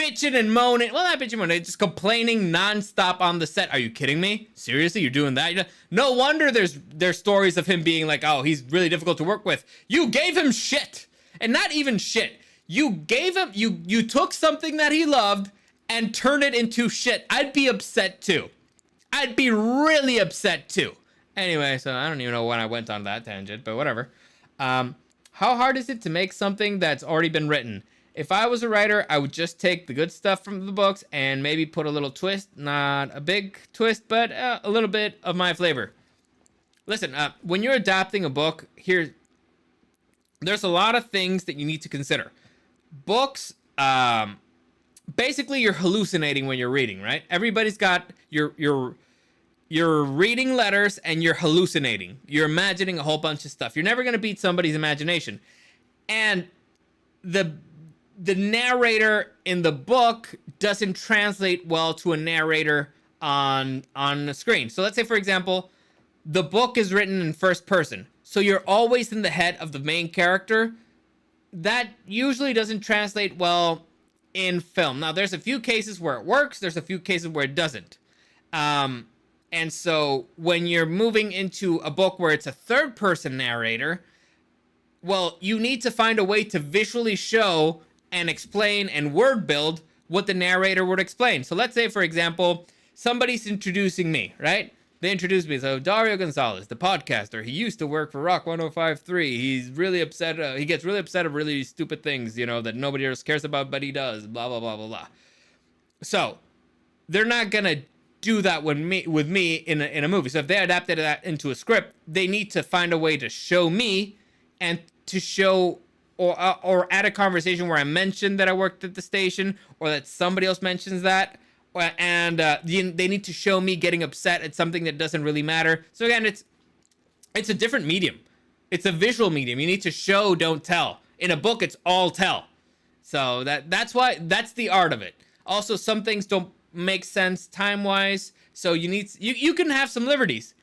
bitching and moaning. Well, not bitching and moaning, just complaining nonstop on the set. Are you kidding me? Seriously, you're doing that? No wonder there's stories of him being like, oh, he's really difficult to work with. You gave him shit. And not even shit. You gave him, you took something that he loved and turned it into shit. I'd be upset too. I'd be really upset too. Anyway, so I don't even know when I went on that tangent, but whatever. How hard is it to make something that's already been written? If I was a writer, I would just take the good stuff from the books and maybe put a little twist. Not a big twist, but a little bit of my flavor. Listen, when you're adapting a book, there's a lot of things that you need to consider. Books, basically you're hallucinating when you're reading, right? Everybody's got you're reading letters and you're hallucinating. You're imagining a whole bunch of stuff. You're never going to beat somebody's imagination. And the narrator in the book doesn't translate well to a narrator on the screen. So let's say, for example, the book is written in first person. So you're always in the head of the main character. That usually doesn't translate well in film. Now, there's a few cases where it works. There's a few cases where it doesn't. And so when you're moving into a book where it's a third-person narrator, well, you need to find a way to visually show and explain and word build what the narrator would explain. So let's say, for example, somebody's introducing me, right? They introduced me. So Dario Gonzalez, the podcaster, he used to work for Rock 105.3. He's really upset. He gets really upset of really stupid things, you know, that nobody else cares about, but he does. Blah, blah, blah, blah, blah. So they're not going to do that with me in a movie. So if they adapted that into a script, they need to find a way to show me and to show or add a conversation where I mentioned that I worked at the station or that somebody else mentions that. And they need to show me getting upset at something that doesn't really matter. So again, it's a different medium. It's a visual medium. You need to show, don't tell. In a book, it's all tell. So that's the art of it. Also, some things don't make sense time-wise. So you can have some liberties.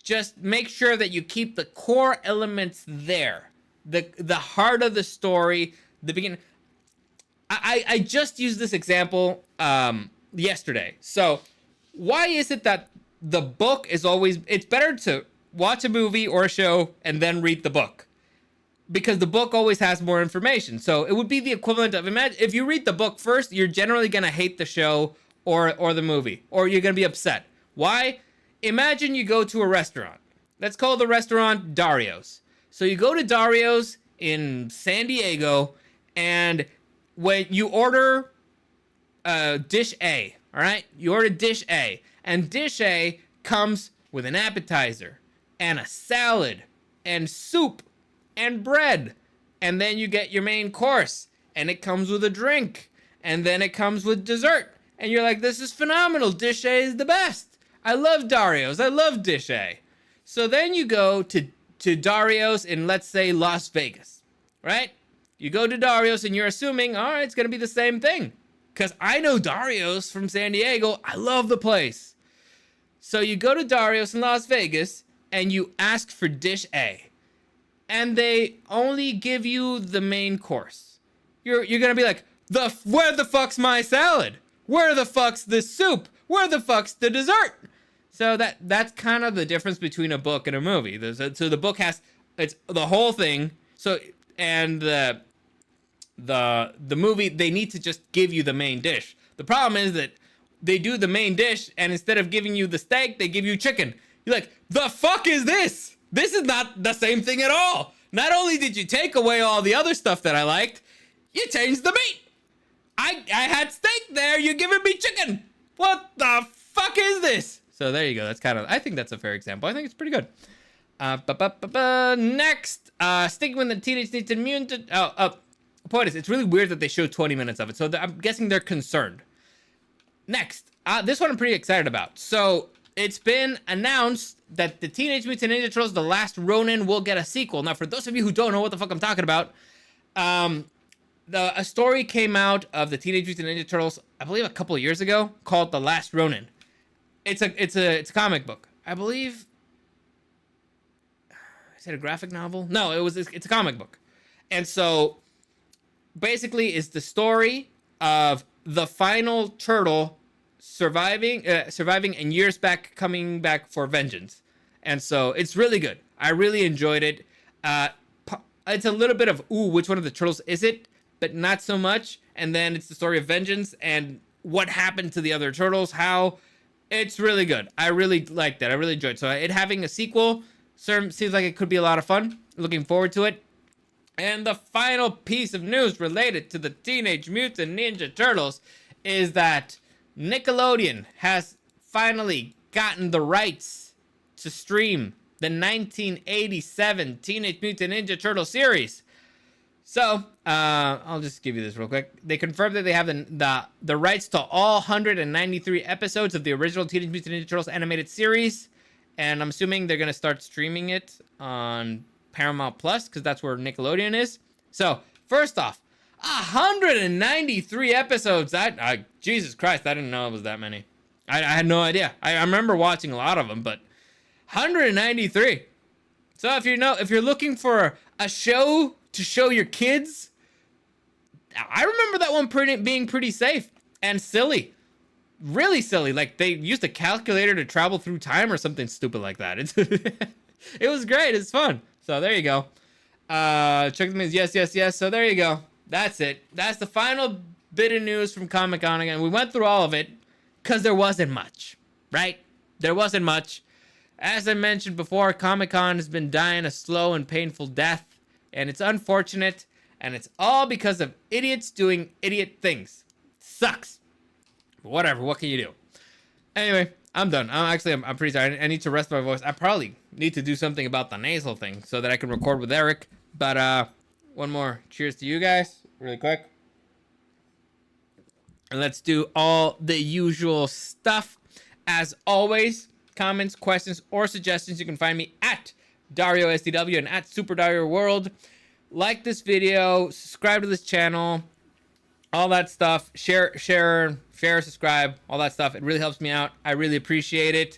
Just make sure that you keep the core elements there. The heart of the story, the beginning. I just used this example yesterday. So why is it that the book is always, it's better to watch a movie or a show and then read the book, because the book always has more information. So it would be the equivalent of, imagine if you read the book first, you're generally going to hate the show or the movie, or you're going to be upset. Why? Imagine you go to a restaurant. Let's call the restaurant Dario's. So you go to Dario's in San Diego, and when you order dish A, all right? You order dish A, and dish A comes with an appetizer and a salad and soup and bread, and then you get your main course, and it comes with a drink, and then it comes with dessert, and you're like, this is phenomenal. Dish A is the best. I love Dario's. I love dish A. So then you go to Dario's in, let's say, Las Vegas, right? You go to Dario's and you're assuming, all right, it's going to be the same thing, because I know Dario's from San Diego. I love the place. So you go to Dario's in Las Vegas and you ask for dish A, and they only give you the main course. You're going to be like, where the fuck's my salad? Where the fuck's the soup? Where the fuck's the dessert? So that's kind of the difference between a book and a movie. So the book it's the whole thing. So, and the movie, they need to just give you the main dish. The problem is that they do the main dish, and instead of giving you the steak, they give you chicken. You're like, the fuck is this? This is not the same thing at all. Not only did you take away all the other stuff that I liked, you changed the meat. I had steak there, you're giving me chicken. What the fuck is this? So there you go. That's I think that's a fair example. I think it's pretty good. Next, sticking with the Teenage Mutant Ninja. Point is, it's really weird that they showed 20 minutes of it. So I'm guessing they're concerned. Next, this one I'm pretty excited about. So it's been announced that the Teenage Mutant Ninja Turtles: The Last Ronin will get a sequel. Now, for those of you who don't know what the fuck I'm talking about, a story came out of the Teenage Mutant Ninja Turtles, I believe a couple of years ago, called The Last Ronin. It's a comic book, I believe. Is it a graphic novel? No, it's a comic book. And so basically it's the story of the final turtle surviving and years back coming back for vengeance. And so it's really good. I really enjoyed it. It's a little bit of, ooh, which one of the turtles is it? But not so much. And then it's the story of vengeance and what happened to the other turtles, how. It's really good. I really liked that. I really enjoyed it. So it having a sequel seems like it could be a lot of fun. Looking forward to it. And the final piece of news related to the Teenage Mutant Ninja Turtles is that Nickelodeon has finally gotten the rights to stream the 1987 Teenage Mutant Ninja Turtle series. So, I'll just give you this real quick. They confirmed that they have the rights to all 193 episodes of the original Teenage Mutant Ninja Turtles animated series. And I'm assuming they're going to start streaming it on Paramount Plus, because that's where Nickelodeon is. So, first off, 193 episodes. Jesus Christ, I didn't know it was that many. I had no idea. I remember watching a lot of them, but 193. So if you're looking for a show to show your kids, I remember that one being pretty safe and silly. Really silly. Like they used a calculator to travel through time or something stupid like that. It was great. It's fun. So there you go. Check them in. Yes. So there you go. That's it. That's the final bit of news from Comic-Con again. We went through all of it because there wasn't much, right? There wasn't much. As I mentioned before, Comic-Con has been dying a slow and painful death. And it's unfortunate, and it's all because of idiots doing idiot things. Sucks. But whatever, what can you do? Anyway, I'm done. I'm pretty tired. I need to rest my voice. I probably need to do something about the nasal thing so that I can record with Eric. But one more cheers to you guys, really quick. And let's do all the usual stuff. As always, comments, questions, or suggestions, you can find me at Dario SDW and at Super Dario World. Like this video, subscribe to this channel, all that stuff. Share, subscribe, all that stuff. It really helps me out. I really appreciate it.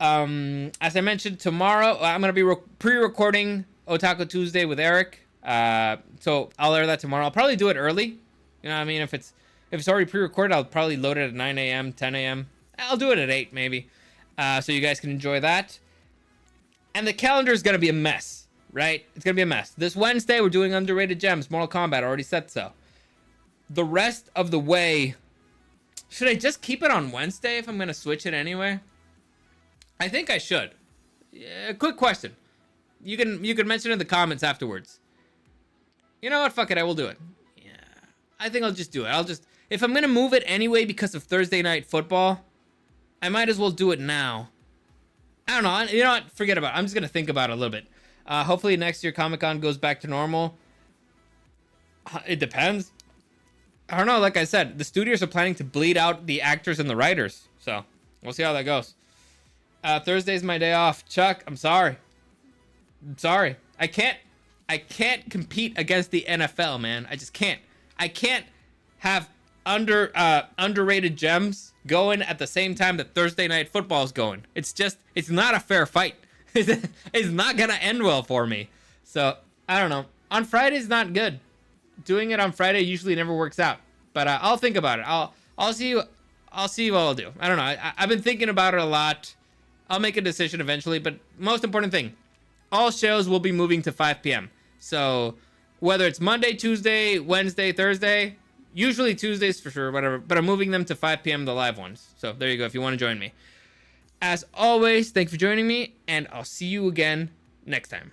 As I mentioned, tomorrow I'm gonna be pre-recording Otaku Tuesday with Eric. So I'll air that tomorrow. I'll probably do it early. You know what I mean? If it's already pre-recorded, I'll probably load it at 9 a.m., 10 a.m. I'll do it at 8 maybe. So you guys can enjoy that. And the calendar is going to be a mess, right? It's going to be a mess. This Wednesday, we're doing Underrated Gems, Mortal Kombat. I already said so. The rest of the way, should I just keep it on Wednesday if I'm going to switch it anyway? I think I should. Yeah, quick question. You can mention it in the comments afterwards. You know what? Fuck it. I will do it. Yeah. I think I'll just do it. If I'm going to move it anyway because of Thursday Night Football, I might as well do it now. I don't know. You know what? Forget about it. I'm just going to think about it a little bit. Hopefully next year Comic-Con goes back to normal. It depends. I don't know. Like I said, the studios are planning to bleed out the actors and the writers. So we'll see how that goes. Thursday's my day off. Chuck, I'm sorry. I can't compete against the NFL, man. I just can't. I can't have underrated gems going at the same time that Thursday Night Football is going. It's not a fair fight. It's not gonna end well for me. So I don't know. On Friday's not good. Doing it on Friday usually never works out. But I'll think about it. I'll see what I'll do. I don't know. I've been thinking about it a lot. I'll make a decision eventually. But most important thing, all shows will be moving to 5 p.m. So whether it's Monday, Tuesday, Wednesday, Thursday. Usually Tuesdays for sure, whatever. But I'm moving them to 5 p.m. the live ones. So there you go if you want to join me. As always, thank you for joining me, and I'll see you again next time.